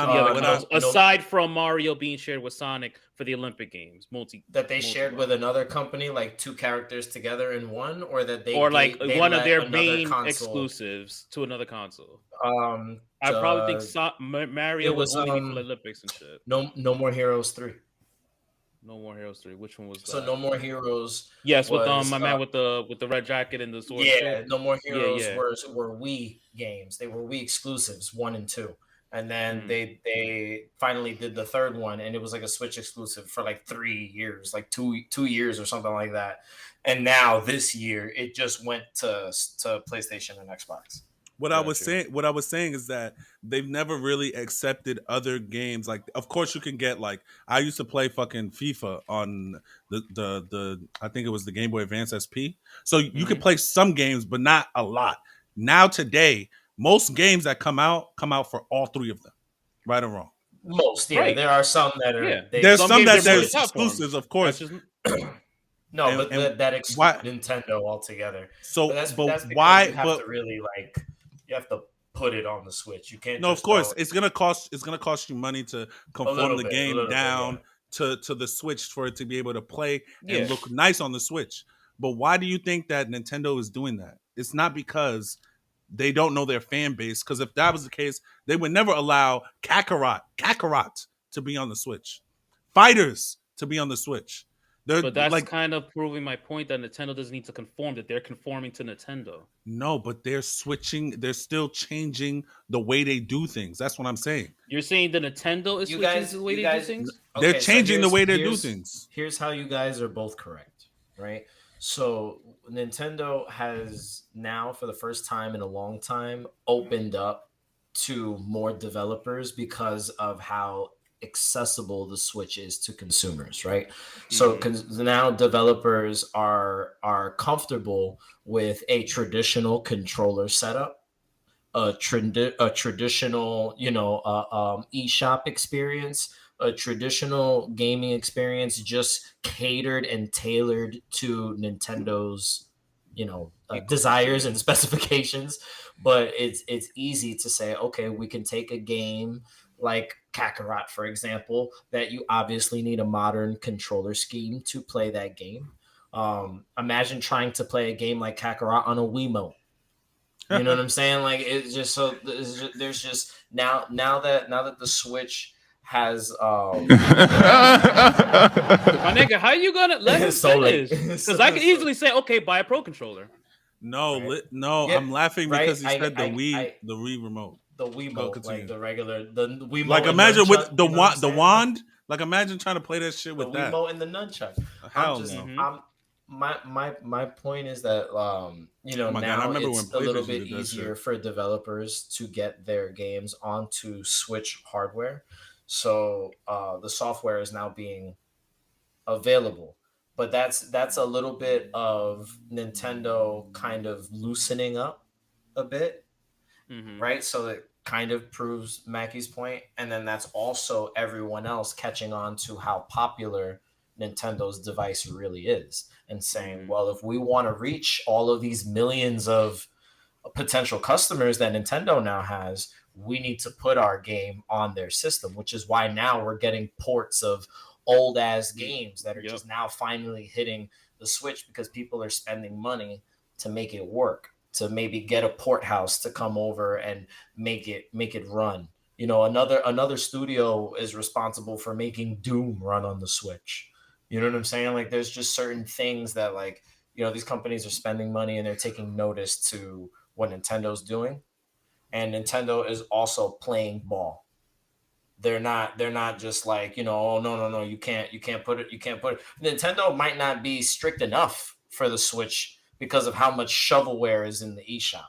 aside from Mario being shared with Sonic for the Olympic Games, that they shared with another company, like two characters together in one, or that they they one of their main exclusives to another console. I probably think Mario was only for the Olympics and shit. No More Heroes 3. No More Heroes 3. Which one was So that? No More Heroes Yes, with was my man with the red jacket and the sword and yeah, shit. No More Yeah, Heroes yeah. were Wii games. They were Wii exclusives, 1 and 2. And then Mm. they finally did the third one, and it was like a Switch exclusive for like 3 years, like two years or something like that. And now this year, it just went to PlayStation and Xbox. What I was Got you. saying, what I was saying is that they've never really accepted other games. Like, of course, you can get like I used to play fucking FIFA on the I think it was the Game Boy Advance SP. So you could Mhm. play some games, but not a lot. Now today, most games that come out for all three of them, right or wrong. Most, yeah, Right. there are some that Yeah. are they There's Some some games that are there's multi-platform. exclusives, of That's course, just no, but and that excludes why? Nintendo altogether. But So, but that's because why? you have But to really like you have to put it on the Switch. You can't no, of just course, throw it's gonna cost you money to conform the a game little bit, yeah. down to the Switch for it to be able to play and yeah. look nice on the Switch. But why do you think that Nintendo is doing that? It's not because they don't know their fan base. Because if that was the case, they would never allow Kakarot to be on the Switch, Fighters to be on the Switch. They're But that's like kind of proving my point that Nintendo doesn't need to conform, that they're conforming to Nintendo. no, but they're switching. They're still changing the way they do things. That's what I'm saying. You're saying the Nintendo is switching to the way You they do guys things? They're okay, so changing the way they do things. here's how you guys are both correct, right? So Nintendo has now for the first time in a long time opened up to more developers because of how accessible the Switch is to consumers, right? So now developers are comfortable with a traditional controller setup, a traditional, eShop experience, a traditional gaming experience, just catered and tailored to Nintendo's, desires Ecosystem. and specifications. But it's easy to say, okay, we can take a game like Kakarot, for example, that you obviously need a modern controller scheme to play that game. Imagine trying to play a game like Kakarot on a Wiimote. You know what I'm saying? Like it's just so there's just now that the Switch has My nigga, how you gonna let him so like finish? Because I can easily say, okay, buy a pro controller. No, right? no, Yeah, I'm laughing right. because he said the Wii remote. The Go Wiimote, like continue. the Wiimote Like and imagine nunchuck. with You know what I'm the saying? wand. Like imagine trying to play that shit The with that. Wiimote and the nunchuck. I'm Hell just no. Mhm. I'm my point is that Oh my god, I now remember when it's a little PlayStation bit did that easier shit. for developers to get their games onto Switch hardware. So the software is now being available. But that's a little bit of Nintendo kind of loosening up a bit, Mhm. right? So it kind of proves Mackey's point, and then that's also everyone else catching on to how popular Nintendo's device really is, and saying, Mhm. well, if we want to reach all of these millions of potential customers that Nintendo now has, we need to put our game on their system, which is why now we're getting ports of old ass games that are Yep. just now finally hitting the Switch because people are spending money to make it work, to maybe get a port house to come over and make it run. Another studio is responsible for making Doom run on the Switch. You know what I'm saying? Like there's just certain things that like, these companies are spending money and they're taking notice to what Nintendo's doing, and Nintendo is also playing ball. They're not just like, oh no, you can't put it. Nintendo might not be strict enough for the Switch because of how much shovelware is in the eShop.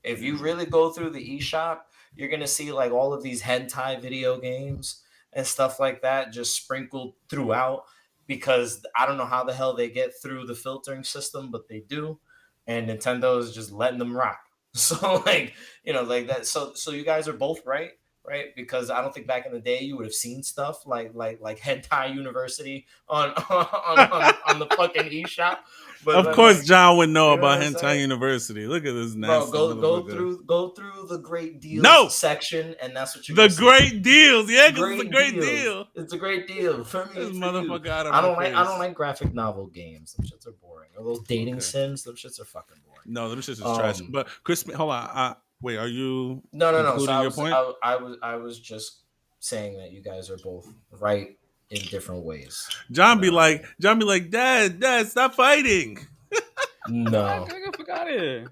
If you really go through the eShop, you're gonna see like all of these hentai video games and stuff like that just sprinkled throughout, because I don't know how the hell they get through the filtering system, but they do, and Nintendo is just letting them rock. So like, like that. So you guys are both right, right? Because I don't think back in the day you would have seen stuff like hentai university on the fucking eShop, Of but course, like, John would know you know what about I'm Hentai saying? University. Look at this Bro, nasty go motherfucker. through the great No, deals section, and that's what you're the gonna see. great deals. Yeah, because it's a Great great deals. deal. It's a great deal for me This and for you. motherfucker out of I my don't like I don't face. like graphic novel games. Them shits are boring. Or those dating Okay. sims. Them shits are fucking boring. No, them shit is trash. But Crispin, hold on. Wait, are you No. So concluding your point? I was just saying that you guys are both right in different ways. John be like, Dad, stop fighting. No, Fuck out of here.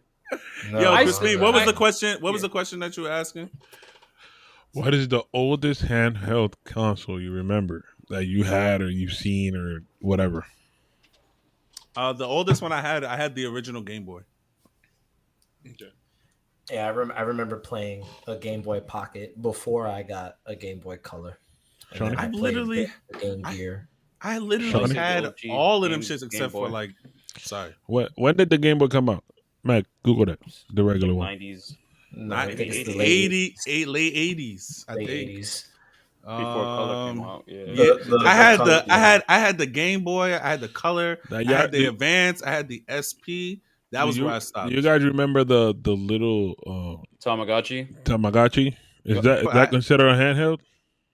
Yo, no, Crispin, what was the question? What was the question that you were asking? What is the oldest handheld console you remember that you had or you've seen or whatever? The oldest one I had the original Game Boy. Okay. Yeah, I remember playing a Game Boy Pocket before I got a Game Boy Color. And then Shawny? I I've played literally- the Game Gear. I literally Shawny? had OG all of them Game- shits Game except for Boy. like, sorry, When did the Game Boy come out? Mac, Google that. The regular one. 90s No, I think it's the late 80s, I late think. 80s. before color came out. Yeah. I had the Game Boy, I had the Color, That- I had the you- Advance, I had the SP. That was you, where I stopped. You guys remember the little Tamagotchi. Tamagotchi? Is But I- that considered a handheld?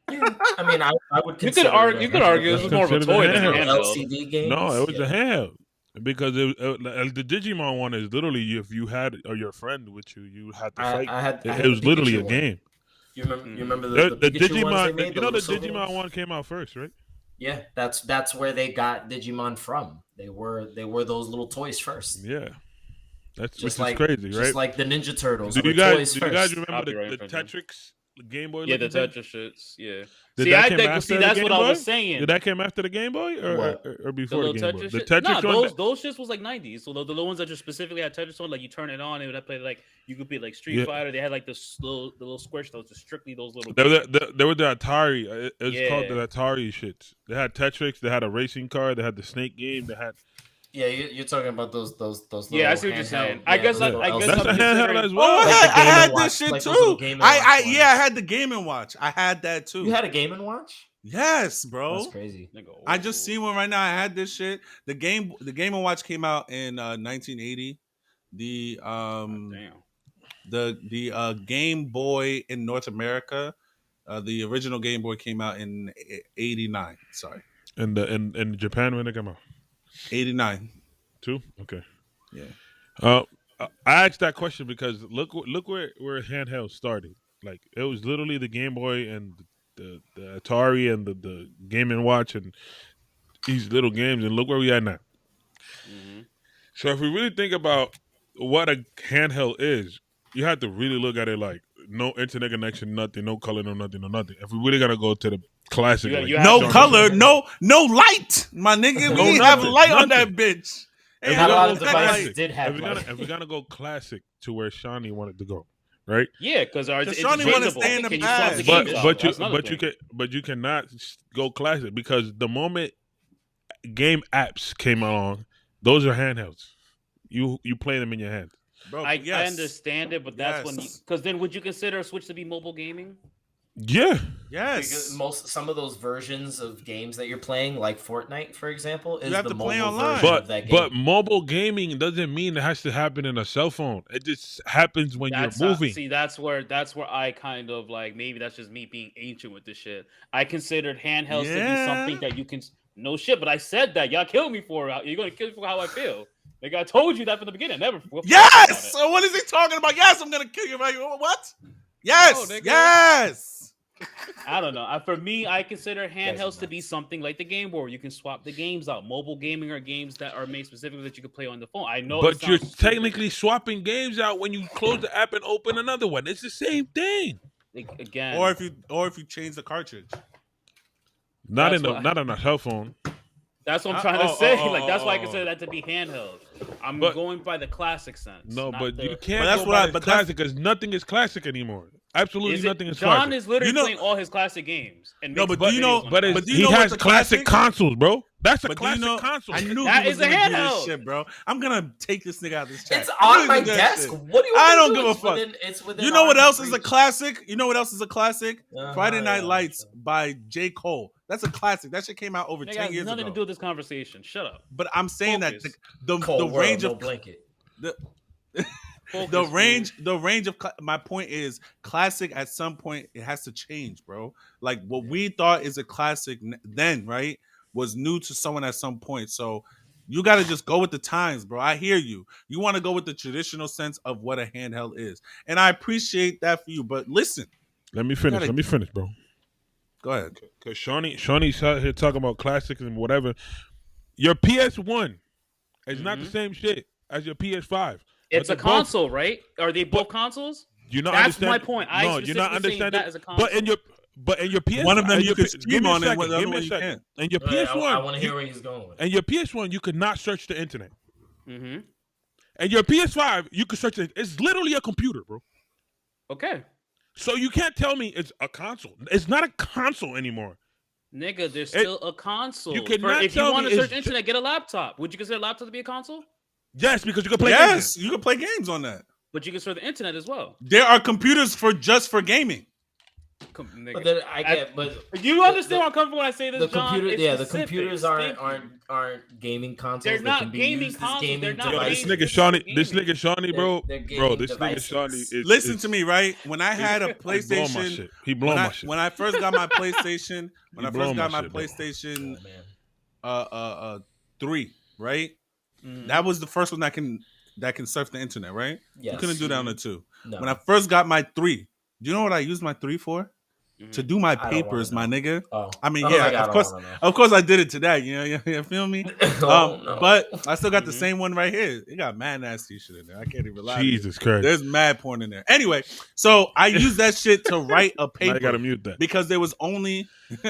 Yeah, I mean, I would You consider could argue. it You could argue this was more of a Consider toy the than a handheld. handheld. LCD games. No, it was yeah. a handheld. Because the Digimon one is literally if you had or your friend with you, you had to fight. I had It the was literally Pikachu a one. game. You remember the The Pikachu ones they Digimon, made? you know, the little silver Digimon ones? one came out first, right? Yeah, that's where they got Digimon from. They were those little toys first. Yeah, that's Just which like is crazy, just right? like the Ninja Turtles. do were you guys toys do you guys first. remember Copyright the infringement. Tetris Game Boy? Yeah, the looking thing? Tetris shits. Yeah. Did See, that I come think. after See, the that's Game what I was Boy? saying. Did that come after the Game Boy What? or The before the little Game Boy? Tetris The shit? Tetris Nah, one. those shits was like 90s. So the ones that just specifically had Tetris on, like you turn it on and would play like you could be like Street Yeah. Fighter. They had like the little squish that was just strictly those little. There were the Atari. It was called Yeah. the Atari shits. They had Tetris. They had a racing car. They had the snake game. They had. Yeah, you're talking about those. Yeah, I little see what you're handheld- saying. yeah, I guess those I little guess That's LCD a I'm handheld considering- as Oh, well. Like the I Game had and this Watch, shit like those too. little Game and Watch I ones. had the Game and Watch. I had that too. You had a Game and Watch? Yes, bro. That's crazy. Nigga, I just seen one right now. I had this shit. The Game and Watch came out in 1980. The Damn. the Game Boy in North America, the original Game Boy came out in 89. Sorry, In Japan when they come out 89. too. Okay. Yeah. I asked that question because look where handheld started. Like it was literally the Game Boy and the Atari and the Game and Watch and these little games, and look where we are now. Mhm. So if we really think about what a handheld is, you have to really look at it like no internet connection, nothing, no color, no nothing, no nothing. If we really gotta go to the classic, You- like, you have No Don't color, no light, my nigga. We No didn't have nothing, light on nothing. that bitch. If Hey, we're Not a lot gonna of go devices classic, did have if light. we're gonna go classic to where Shawny wanted to go, right? Yeah, because Shawnee it's wanna changeable. stay in the Can you swap past. the But games out? That's another thing. but you cannot go classic because the moment game apps came along, those are handhelds. You play them in your hand. bro, I yes. understand it, but that's when Yes. because then would you consider a Switch to be mobile gaming? Yeah, Because Yes. some of those versions of games that you're playing, like Fortnite, for example, is have the to mobile play online. version of that game. but mobile gaming doesn't mean it has to happen in a cell phone. It just happens when That's you're moving. see, that's where I kind of like maybe that's just me being ancient with this shit. I considered handhelds to be Yeah. something that you can no shit, but I said that y'all killed me for it. You're gonna kill me for how I feel. Like I told you that from the beginning. I never. Yes. So what is he talking about? Yes, I'm gonna kill you. Right? What? Yes. nigga. Yes. I don't know. For me, I consider handhelds to be something like the Game Boy. Where you can swap the games out. Mobile gaming are games that are made specifically that you can play on the phone. I know, But it you're sounds stupid. technically swapping games out when you close the app and open another one. It's the same thing. Again, Or if you change the cartridge. Not That's not on a cell phone. that's what I'm Uh, trying to oh, say. oh, Like that's why I oh, consider that to be handheld. I'm But- going by the classic sense. No, not but the- you can't But that's go what by I- the but that's- classic because nothing is classic anymore. Absolutely Is it, nothing is John classic. is literally You know- playing all his classic games. And No, makes but do you know- videos on but it. do you he know what's has a classic classic? consoles, bro. That's a But do you classic know? console. I knew That he was is a gonna do handheld. this shit, bro. I'm gonna take this nigga out of this chat. it's I knew he on my was gonna do that desk. shit. What do you want I me to don't do? give a It's fuck. It's within You know what arm's else is a reach. classic? You know what else is a classic? Uh-huh, Friday Night yeah, Lights sure. by J. Cole. That's a classic. That shit came out over Nigga 10 has years nothing ago. to do with this conversation. Shut up. But I'm saying that Focus. the Cold world, range no of blanket. Focus, the fool. range of my point is classic at some point it has to change, bro. Like what we thought is a classic then, right, was new to someone at some point. So you got to just go with the times, bro. I hear you. You want to go with the traditional sense of what a handheld is, and I appreciate that for you. But listen, Let me finish. gotta- Let me finish, bro. Go ahead. Because Shawny's out here talking about classics and whatever. Your PS1 is not the same shit as your PS5. It's a console, right? Are they both consoles? You're not That's understanding. my point. No, you're not understanding. That as a console. But in your PS, One of them you could give stream me a on, and second, the other give me one a you second. can't. And your I PS1, want to hear where he's going with. and your PS1, you could not search the internet. Mm-hmm. And your PS5, you could search it. It's literally a computer, bro. Okay. So you can't tell me it's a console. It's not a console anymore. Nigga, there's still a console. You cannot if you tell want me to search it's internet, get a laptop. Would you consider a laptop to be a console? Yes, because you can play Yes, games. you can play games on that. But you can search the internet as well. There are computers just for gaming. Nigga. But then I get, but You understand where I'm coming from when I say this, the John? computer, It's the specific. computers aren't gaming consoles. They're They not can be gaming used as consoles. gaming They're not Yo, this devices. gaming. nigga Shawny, bro. They're Bro, gaming this devices. nigga Shawny is. Listen to me, right? When I had a He blowing my PlayStation, shit. He blowing my shit. when I first got my PlayStation, blowing my shit, bro. PlayStation, Oh, man. 3, right? Mhm. That was the first one that can surf the internet, right? Yes. You couldn't do that on the 2. No. When I first got my 3, do you know what I used my 3 for? To do my I don't papers, my wanna nigga. Oh. I mean, Oh, yeah, like, I of don't course, wanna know. of course, I did it today. You feel me? Oh, no. But I still got the same one right here. It got mad nasty shit in there. I can't even lie. Jesus Christ. There's mad porn in there. Anyway, so I used that shit to write a Now paper you gotta mute that. because there was only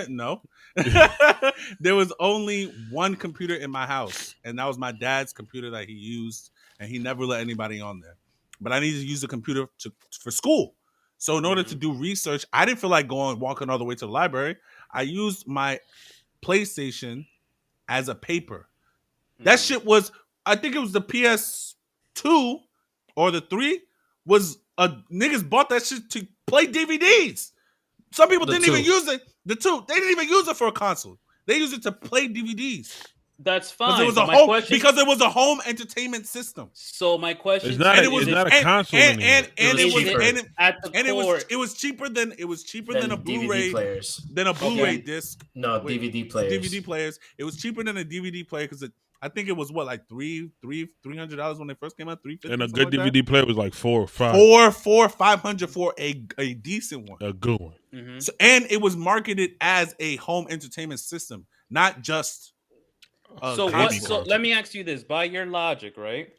no, there was only one computer in my house, and that was my dad's computer that he used, and he never let anybody on there. But I needed to use the computer for school. So in order to do research, I didn't feel like walking all the way to the library. I used my PlayStation as a paper. That shit was, I think it was the PS2 or the 3 was niggas bought that shit to play DVDs. Some people didn't even use it. The 2, they didn't even use it for a console. They used it to play DVDs. That's fine. Because it was a home entertainment system. So my question It's not a console anymore. It was cheaper than a Blu-ray DVD players. than a Blu-ray disc. No, DVD players. DVD players. It was cheaper than a DVD player because I think it was what, like $300 when they first came out, $350. And a good DVD player was like 4 or 5. $500 for a decent one. A good one. Mhm. So, and it was marketed as a home entertainment system, not just. So let me ask you this: by your logic, right?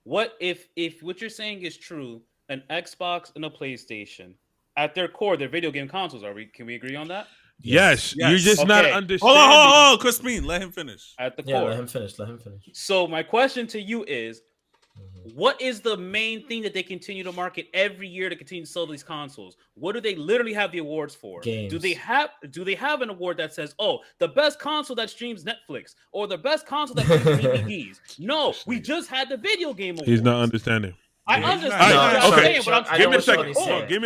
What if what you're saying is true? An Xbox and a PlayStation, at their core, they're video game consoles. Can we agree on that? Yes. You're just not understanding. Hold on, Crispin, let him finish. At the Yeah, core. let him finish. So my question to you is, what is the main thing that they continue to market every year to continue to sell these consoles? What do they literally have the awards for? Games. Do they have an award that says, "Oh, the best console that streams Netflix" or the best console that streams DVDs? No, we just had the video game awards. He's not understanding. I understand. No, what you're okay. saying, but I'm Give me a what second. he's Hold on. saying. Give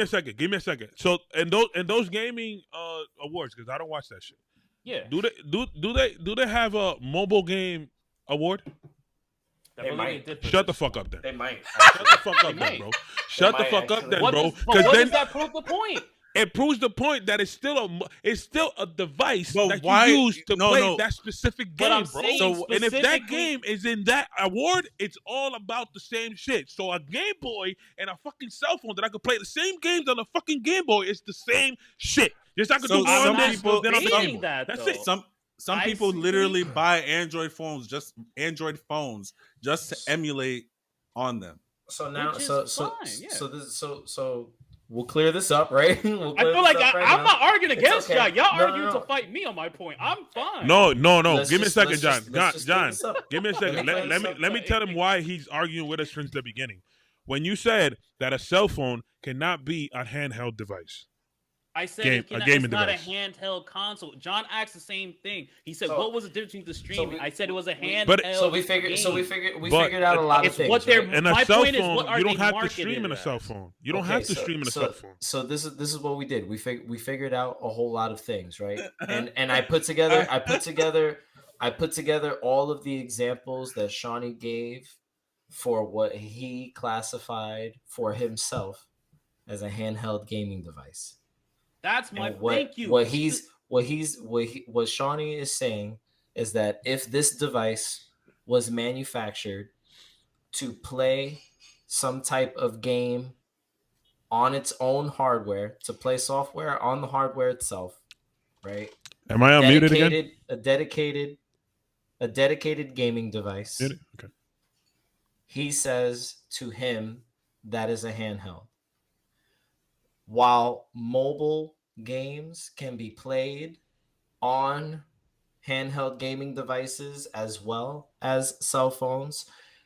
me a second. So, and those gaming awards, because I don't watch that shit. Yeah. Do they have a mobile game award? They might. Shut the fuck up then. They might. Shut the fuck up They then, might. bro. Shut the might fuck up actually. then, What bro. does Because then that prove the point? it proves the point that it's still a device But that why- you use to no, play no. that specific But I'm game, bro. saying So, and if that specifically- game is in that award, it's all about the same shit. So a Game Boy and a fucking cell phone that I could play the same games on a fucking Game Boy, it's the same shit. Just I could So do more some on this people- than on the saying Game Boy. that, That's though. it. Some I people see. literally buy Android phones just to emulate on them. So now, Which is so fine, yeah. so we'll clear this up, right? We'll I clear feel this like up right I'm now. not arguing It's against okay. y'all. Y'all No, arguing no. to fight me on my point. I'm fine. No. Let's Give me a just- second, let's John. just- let's just clear John, this up. give me a second. Let me Let me tell him why he's arguing with us since the beginning. When you said that a cell phone cannot be a handheld device. I said Game- it cannot, a gaming it's not a device. handheld console. John asked the same thing. He said, So- "What was the difference between the streaming?" I said it was a handheld. But- So we figured But figured out a lot of it's things. what they're. right? And a My cell point is, what phone, are you don't they have to marketed stream in a as? cell phone. You don't Okay, have to stream in a cell phone. So this is what we did. We figured out a whole lot of things, right? And I put together all of the examples that Shawny gave for what he classified for himself as a handheld gaming device. That's my. And what Thank you. what Shawny is saying is that if this device was manufactured to play some type of game on its own hardware, to play software on the hardware itself, right? Am I unmuted again? A dedicated gaming device. Muted? Okay. He says to him that is a handheld. While mobile games can be played on handheld gaming devices as well as cell phones,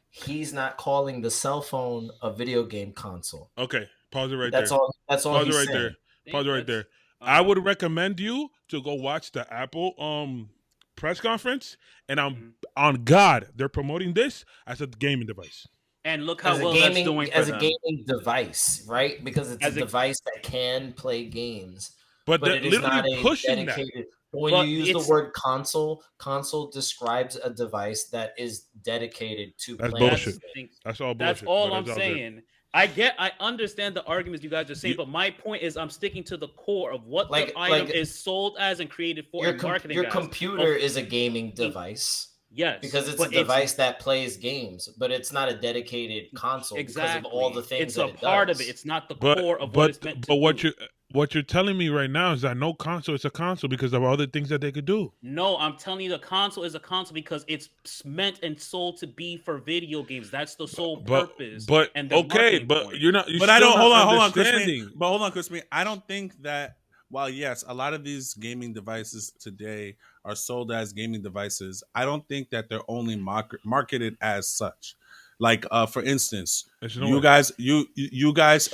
he's not calling the cell phone a video game console. Okay. Pause it right That's there. all. That's all Pause it he's right saying. there. Pause it right there. Uh-huh. I would recommend you to go watch the Apple press conference, and I'm on God, they're promoting this as a gaming device. And look how As well a gaming, that's doing for as them. a gaming device, right? Because it's As a a- device that can play games, But they're it is literally not a pushing that. dedicated. When But you use the it's- word console describes a device that is dedicated to That's playing. bullshit. That's all bullshit. That's all but I'm it's all good. saying. I understand the arguments you guys are saying, but my point is I'm sticking to the core of what the item is sold as and created for and marketing. Your computer is a gaming device. Yes, because it's a device that plays games, but it's not a dedicated console because of all the things it's that a part of it. It's not the core of what it's meant to do. What you're telling me right now is that no console is a console because of all the things that they could do. No, I'm telling you the console is a console because it's meant and sold to be for video games. That's the sole purpose. But and the okay, but point. you're not. But I don't. Hold on, Crispin. But hold on, Crispin. I don't think that. While yes, a lot of these gaming devices today are sold as gaming devices, I don't think that they're only marketed as such. Like, for instance, you guys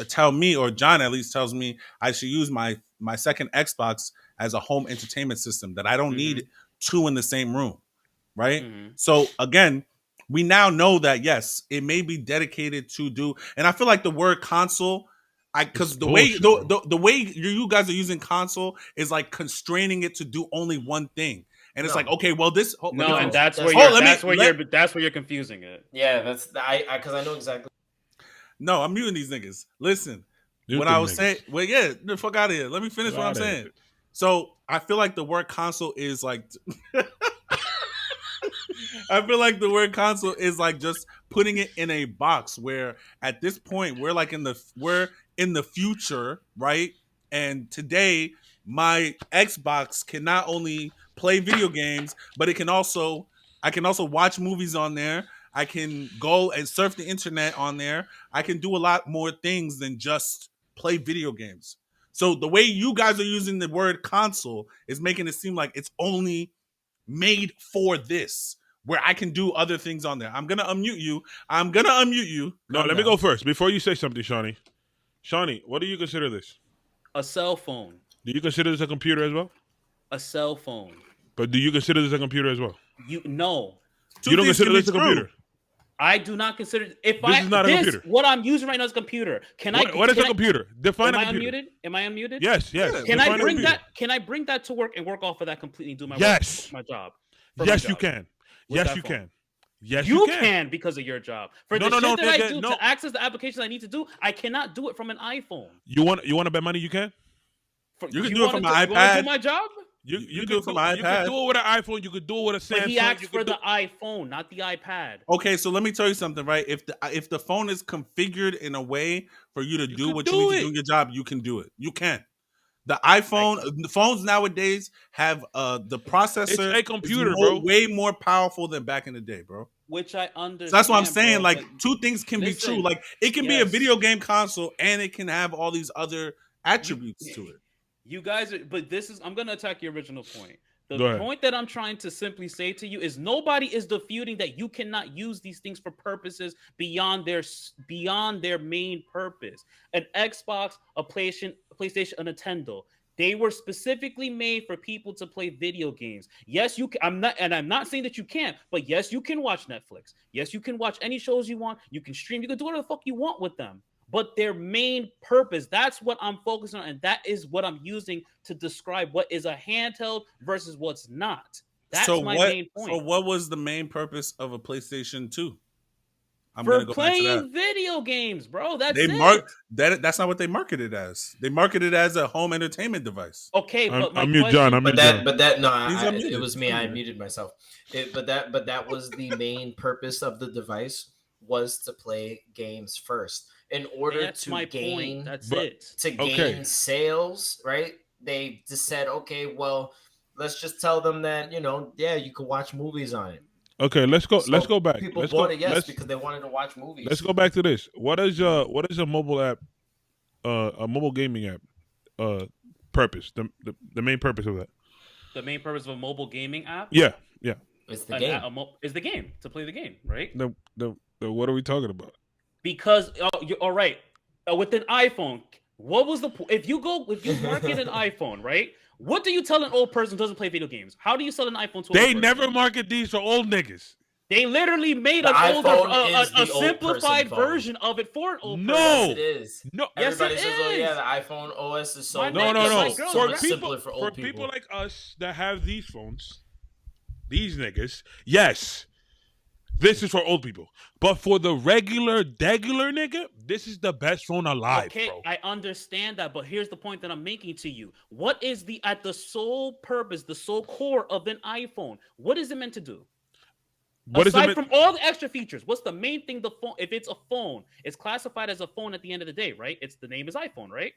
tell me, or John at least tells me, I should use my second Xbox as a home entertainment system. That I don't need two in the same room, right? So again, we now know that yes, it may be dedicated to do, and I feel like the word console. Because the way you guys are using console is like constraining it to do only one thing, and it's like, okay, well this and that's where you're confusing it. Yeah, that's because I know exactly. No, I'm muting these niggas. Listen, what I was saying. Well, yeah, the fuck out of here. Let me finish what I'm saying. So I feel like the word console is like. I feel like the word console is like just putting it in a box where at this point we're in the future, right? And today my Xbox can not only play video games, but I can also watch movies on there. I can go and surf the internet on there. I can do a lot more things than just play video games. So the way you guys are using the word console is making it seem like it's only made for this, where I can do other things on there. I'm gonna unmute you. No, let me go first before you say something, Shawny. Shawny, what do you consider this? A cell phone. Do you consider this a computer as well? A cell phone. But do you consider this a computer as well? No. You don't consider this a computer? I do not consider this is not a computer. What I'm using right now is a computer. What is a computer? Define a computer. Am I unmuted? Yes. Can I bring that to work and work off of that completely and do my work, my job? Yes, you can. Yes, you can. Yes, you can because of your job. For the shit that I do to access the applications I need to do, I cannot do it from an iPhone. You want to bet money? You can. You can do it from an iPad. Do my job. You do it from an iPad. You can do it with an iPhone. You could do it with a Samsung. But he asked for the iPhone, not the iPad. Okay, so let me tell you something, right? If the phone is configured in a way for you to do what you need to do in your job, you can do it. You can. The iPhone, the phones nowadays have the processor. It's a computer, bro. Way more powerful than back in the day, bro. Which I understand. So that's what I'm saying. Bro, like two things can be true. Like it can be a video game console and it can have all these other attributes to it. You guys, I'm going to attack your original point. The point that I'm trying to simply say to you is nobody is disputing that you cannot use these things for purposes beyond their main purpose. An Xbox, a PlayStation, a Nintendo. They were specifically made for people to play video games. Yes, you can. I'm not saying that you can't, but yes, you can watch Netflix. Yes, you can watch any shows you want. You can stream. You can do whatever the fuck you want with them. But their main purpose, that's what I'm focusing on, and that is what I'm using to describe what is a handheld versus what's not. That's my main point. So what was the main purpose of a PlayStation 2? For playing video games, bro. That's that's not what they marketed as. They marketed it as a home entertainment device. Okay, but I'm mute John. It was me. I muted myself. But that was the main purpose of the device, was to play games first. In order to gain sales, right? they just said, okay, well, let's just tell them that you can watch movies on it. Okay, let's go. So let's go back. People let's bought go, it, yes, let's, because they wanted to watch movies. Let's go back to this. What is a mobile app, a mobile gaming app, purpose? The main purpose of that. The main purpose of a mobile gaming app. Yeah. It's the game. Is the game to play the game, right? The what are we talking about? Because all right, with an iPhone, what was the if you market an iPhone, right? What do you tell an old person who doesn't play video games? How do you sell an iPhone to? They never market these for old niggas. They literally made a simplified version of it for an old person. Yes, it is. No, everybody says, "Oh yeah, the iPhone OS is so much simpler for old people like us that have these phones, these niggas. Yes, this is for old people. But for the regular nigga, this is the best phone alive. Okay, bro. I understand that, but here's the point that I'm making to you. What is the sole purpose, the sole core of an iPhone? What is it meant to do? Aside from all the extra features, what's the main thing the phone, if it's a phone, it's classified as a phone at the end of the day, right? The name is iPhone, right?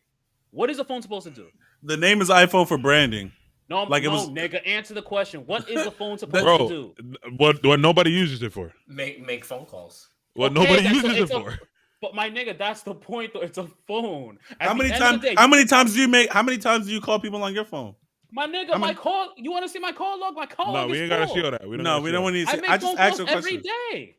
What is a phone supposed to do? The name is iPhone for branding. Nigga, answer the question. What is the phone supposed to do? What nobody uses it for? Make phone calls. What nobody uses it for. But my nigga, that's the point though. It's a phone. How many times do you call people on your phone? My nigga, my call. You want to see my call log? My call log. No, we ain't gotta see all that. We don't want to see. I just asked you every day.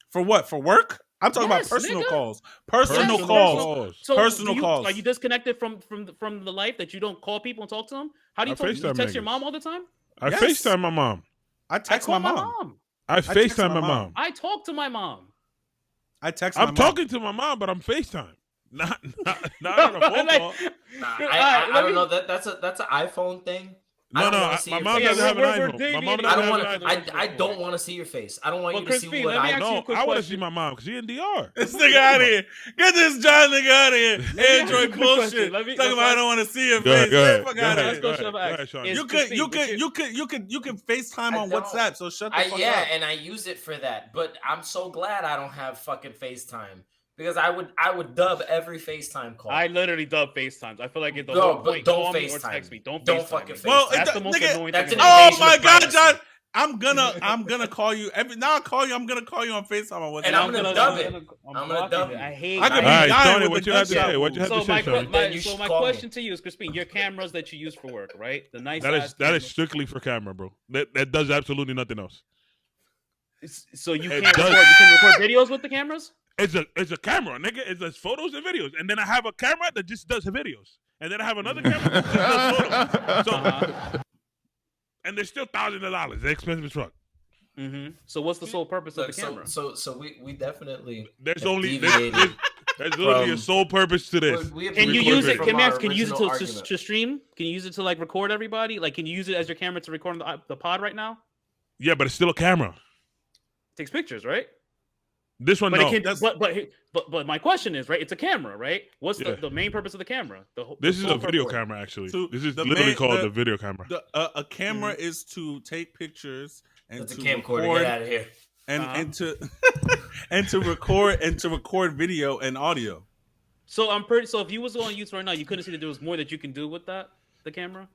For what? For work? I'm talking about personal calls. Personal calls. So personal calls. Are you disconnected from the life that you don't call people and talk to them? How do you talk? You text your mom all the time? I FaceTime my mom. I text my mom. I FaceTime my mom. I talk to my mom. I text my mom. I'm talking to my mom, but I'm FaceTime. Not on a phone call. I don't know. That's an iPhone thing. No, my mom doesn't have an iPhone. My mom doesn't have an iPhone. I don't want to see your face. I don't want you to see what I know. I want to see my mom because she in DR. This nigga out of here. Get this John nigga out of here. Android bullshit. Talking about I don't want to see your face. Go ahead. You can FaceTime on WhatsApp. So shut the fuck up. Yeah, and I use it for that. But I'm so glad I don't have fucking FaceTime. Because I would dub every FaceTime call. I literally dub FaceTimes. I feel like it's the whole point. Don't FaceTime. Or text me. Don't fucking FaceTime. Well, that's the most annoying thing. Oh my god, John! I'm gonna call you now. I call you. I'm gonna call you on FaceTime on WhatsApp. And I'm gonna dub it. I'm gonna dub it. I hate. I could be dying with what you have to say? What you have to say, Shawny? So my question to you is, Crispin, your cameras that you use for work, right? The nice. That is strictly for camera, bro. That does absolutely nothing else. So you can't record. You can record videos with the cameras. It's a camera, nigga. It's just photos and videos. And then I have a camera that just does videos. And then I have another camera that just does photos. So, and they're still $1,000. It's an expensive truck. Mm-hmm. So what's the sole purpose of the camera? So we definitely there's literally a sole purpose to this. Can you use it? Can you use it to stream? Can you use it to like record everybody? Like, can you use it as your camera to record the pod right now? Yeah, but it's still a camera. It takes pictures, right? This one, but my question is, right? It's a camera, right? What's the main purpose of the camera? This is a video camera, actually. This is literally called the video camera. A camera is to take pictures and to record. Get out of here. And to record video and audio. So if you was on YouTube right now, you couldn't see that there was more that you can do with the camera.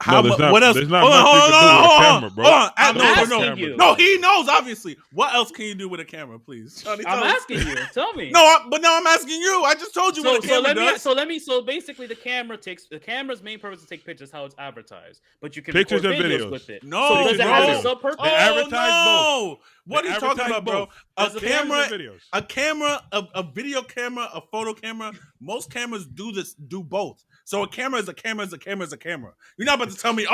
What else? There's not much you can do with a camera, bro. I'm asking you. No, he knows, obviously. What else can you do with a camera, please? I'm asking you. Tell me. But now I'm asking you. I just told you what a camera does. So basically the camera's main purpose is to take pictures, how it's advertised. But you can pictures record and videos videos with it. No, so does it have a sub-purpose? They advertise both. What are you talking about, bro? A camera, a video camera, a photo camera. Most cameras do both. So a camera is a camera is a camera is a camera. You're not about to tell me,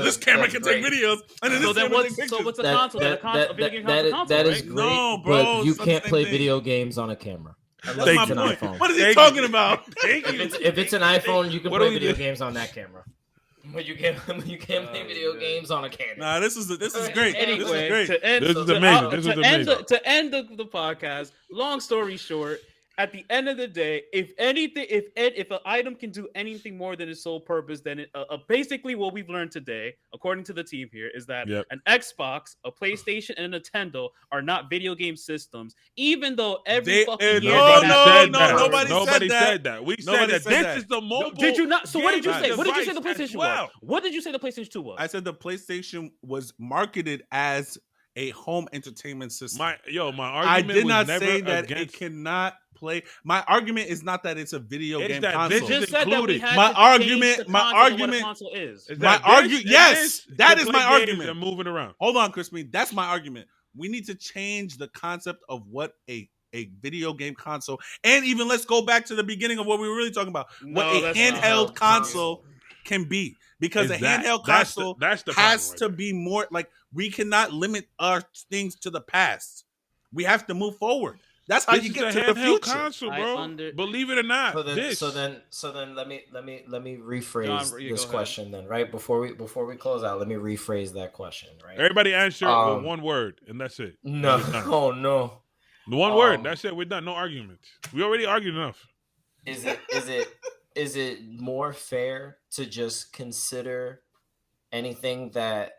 this camera can take videos and then this camera can take pictures. So what's a console? A video game console, that is right? great, no, bro. But you can't play video games on a camera. That's my point. iPhone. What is he talking about? If it's an iPhone, you can play video games on that camera. But you can't play video games on a camera. Nah, this is great. Anyway, this is great. This is amazing. To end the podcast, long story short, at the end of the day, if anything, if an item can do anything more than its sole purpose, then basically what we've learned today, according to the team here, is that an Xbox, a PlayStation, and a Nintendo are not video game systems. Even though every fucking year, nobody said that. We said that this is the mobile. Did you not? So what did you say? What did you say the device PlayStation as well. was? What did you say the PlayStation 2 was? I said the PlayStation was marketed as a home entertainment system. My argument I did not was never say that against... it cannot play. My argument is not that it's a video game console. This just said that we had my to argument, my argument, console is. Yes, that is my argument. And moving around. Hold on, Crispin. That's my argument. We need to change the concept of what a video game console, and even let's go back to the beginning of what we were really talking about. What a handheld console can be. Because a handheld console has to be more like, we cannot limit our things to the past. We have to move forward. That's how you get to the future. Console, bro. Believe it or not. So then let me rephrase this question then, right? Before we close out, let me rephrase that question, right? Everybody answer with one word, and that's it. No. Oh no. The one word. That's it. We're done. No arguments. We already argued enough. Is it more fair to just consider anything that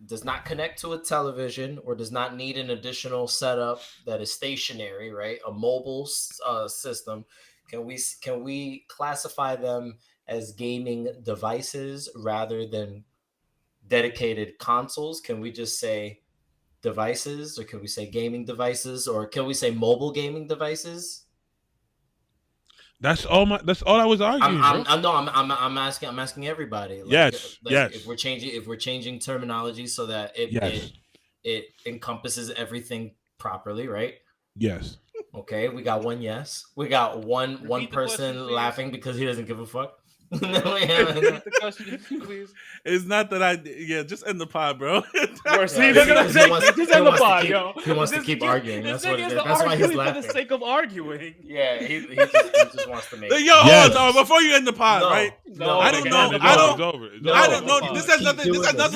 does not connect to a television or does not need an additional setup that is stationary, right? A mobile system. Can we classify them as gaming devices rather than dedicated consoles? Can we just say devices, or can we say gaming devices, or can we say mobile gaming devices? That's all I was arguing. I'm asking everybody. Like, yes. If we're changing terminology so that it encompasses everything properly, right? Yes. Okay, we got one yes. We got one person laughing because he doesn't give a fuck. The question, please. It's not that just end the pod, bro. Just end the pod, yo. He wants to keep arguing. That's what it is. That's why he's laughing. For the sake of arguing. Yeah, he just wants to make. Yo, hold on, before you end the pod, right? No, I don't know. This has nothing to do. Fuck out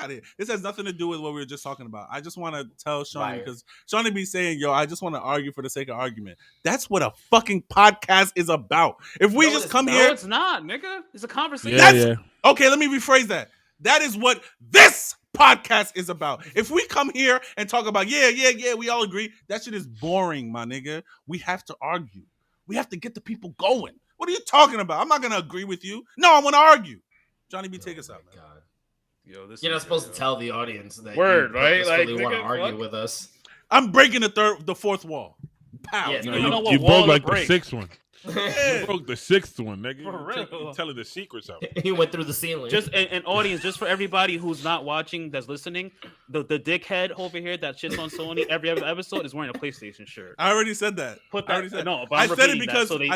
of here. This has nothing to do with what we were just talking about. I just want to tell Shawny, because Shawny be saying, yo, I just want to argue for the sake of argument. That's what a fucking podcast is about. If we just come here, it's not, nigga. It's a conversation. Yeah. Okay, let me rephrase that. That is what this podcast is about. If we come here and talk about, we all agree, that shit is boring, my nigga. We have to argue. We have to get the people going. What are you talking about? I'm not gonna agree with you. No, I want to argue. Johnny B, take us out, man. God. Yo, you're not supposed to tell the audience that word, you right? Like, want to argue with us. I'm breaking the fourth wall. Pow. Yeah, you broke like the sixth one. You broke the sixth one, nigga. For real. You're telling the secrets out. He went through the ceiling. Just an audience, just for everybody who's not watching, that's listening, the dickhead over here that shits on Sony every episode is wearing a PlayStation shirt. I already said that. Put that. I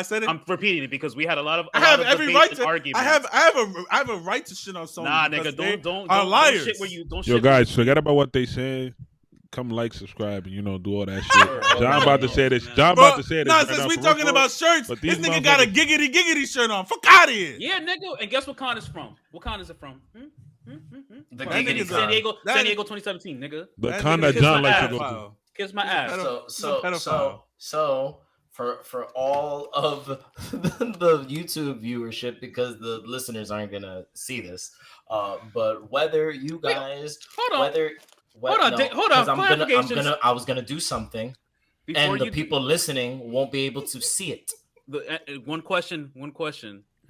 said it. I'm repeating it because we had a lot of. I have every right to arguments. I have a right to shit on Sony. Nah, nigga, don't liars. Shit where you don't. Yo, guys, forget about what they say. Come like, subscribe, and do all that shit. John about to say this. Nah, since we talking about shirts, this nigga got a giggity shirt on. Fuck out of here. Yeah, nigga. And guess what con is from? What con is it from? The giggity San Diego 2017, nigga. The con that John likes to go to. Kiss my ass. So for all of the YouTube viewership, because the listeners aren't gonna see this, but whether you guys, Hold on. I was gonna do something, and the people listening won't be able to see it. One question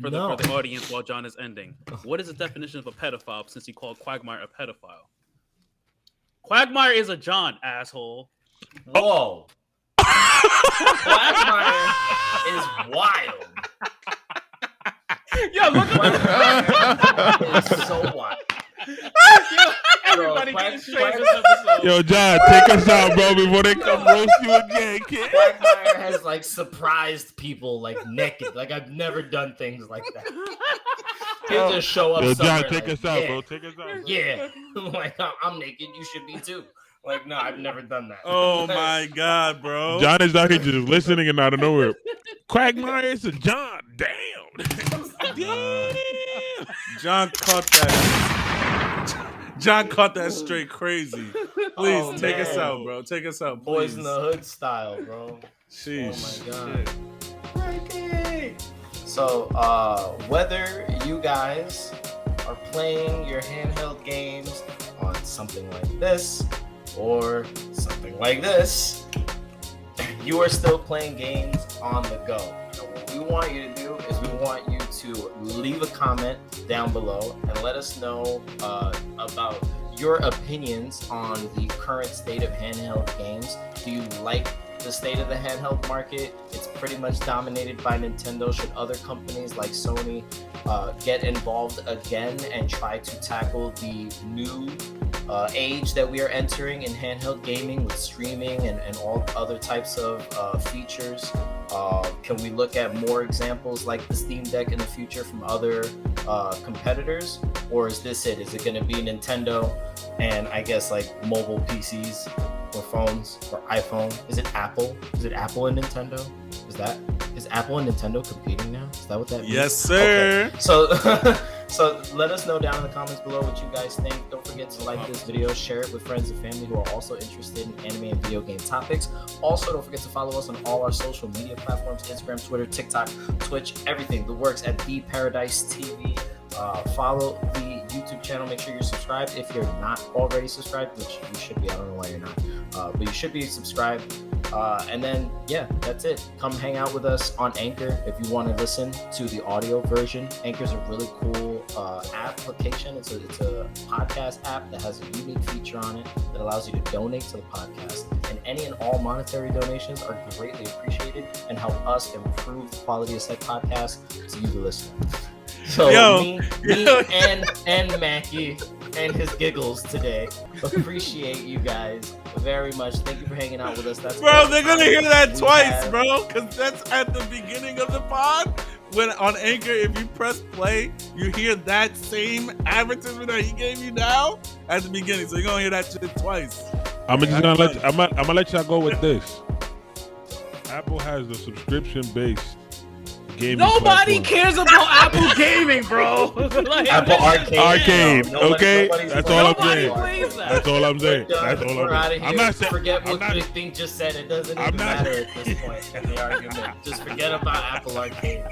for the audience while John is ending. What is the definition of a pedophile? Since he called Quagmire a pedophile, Quagmire is a John, asshole. Whoa, Quagmire is wild. Yo, look at it's so wild. Everybody getting straight this episode. Yo, John, take us out, bro, before they come roast you again, kid. Quagmire has surprised people naked. I've never done things like that. He'll just show up. Yo, somewhere, John, take us out, bro. Take us out. Bro. Yeah, I'm naked. You should be too. No, I've never done that. Oh my God, bro. John is not here just listening and out of nowhere. Quagmire is a John. Damn. John caught that straight crazy. Please take man. us out, bro. Take us out, Boys please. in the Hood style, bro. Sheesh. Oh my god. So, whether you guys are playing your handheld games on something like this or something like this, you are still playing games on the go. And what we want you to do is we want you to leave a comment down below and let us know about your opinions on the current state of handheld games. Do you like the state of the handheld market? It's pretty much dominated by Nintendo. Should other companies like Sony get involved again and try to tackle the new age that we are entering in handheld gaming with streaming and all other types of features? Can we look at more examples like the Steam Deck in the future from other competitors? Or is this it? Is it going to be Nintendo and I guess like mobile PCs or phones or iPhone? Is it Apple? Is it Apple and Nintendo? Is Apple and Nintendo competing now? Is that what that means? Yes, sir. Okay. So so let us know down in the comments below what you guys think. Don't forget to like this video, share it with friends and family who are also interested in anime and video game topics. Also, don't forget to follow us on all our social media platforms: Instagram, Twitter, TikTok, Twitch, everything. The works at The Paradise TV. Follow the YouTube channel. Make sure you're subscribed if you're not already subscribed, which you should be. I don't know why you're not, but you should be subscribed. And then, yeah, that's it. Come hang out with us on Anchor if you want to listen to the audio version. Anchor's a really cool application. It's a podcast app that has a unique feature on it that allows you to donate to the podcast. And any and all monetary donations are greatly appreciated and help us improve the quality of said podcast to you, the listener. So me and Macky and his giggles today appreciate you guys very much. Thank you for hanging out with us. That's Bro, they're gonna hear that twice, bro, because that's at the beginning of the pod. When on Anchor, if you press play, you hear that same advertisement that he gave you now at the beginning. So you're gonna hear that shit twice. I'm gonna let y'all go with this. Apple has the subscription-based gaming Nobody platform. cares about Apple gaming, bro. Like, Apple Arcade. Okay? That's all I'm saying. plays that. That's all I'm saying. We're That's all We're out of here. I'm not saying. Forget I'm what not, the thing just said. It doesn't I'm even not- matter at this point in the argument. Just forget about Apple Arcade.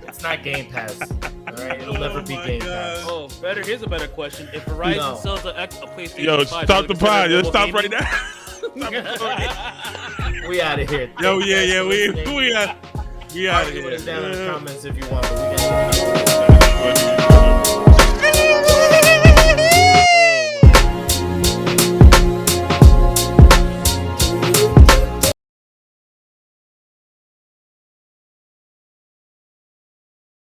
It's not Game Pass. All right, it'll never be my Game God. Pass. Oh, better. Here's a better question. If Verizon No. sells a PlayStation Yo, 5, stop the pod. Yo, mobile stop right gaming? now. We out of here. Yo, Thank you guys yeah, for we listening. out of Argue here. with us down in the comments if you want, but we got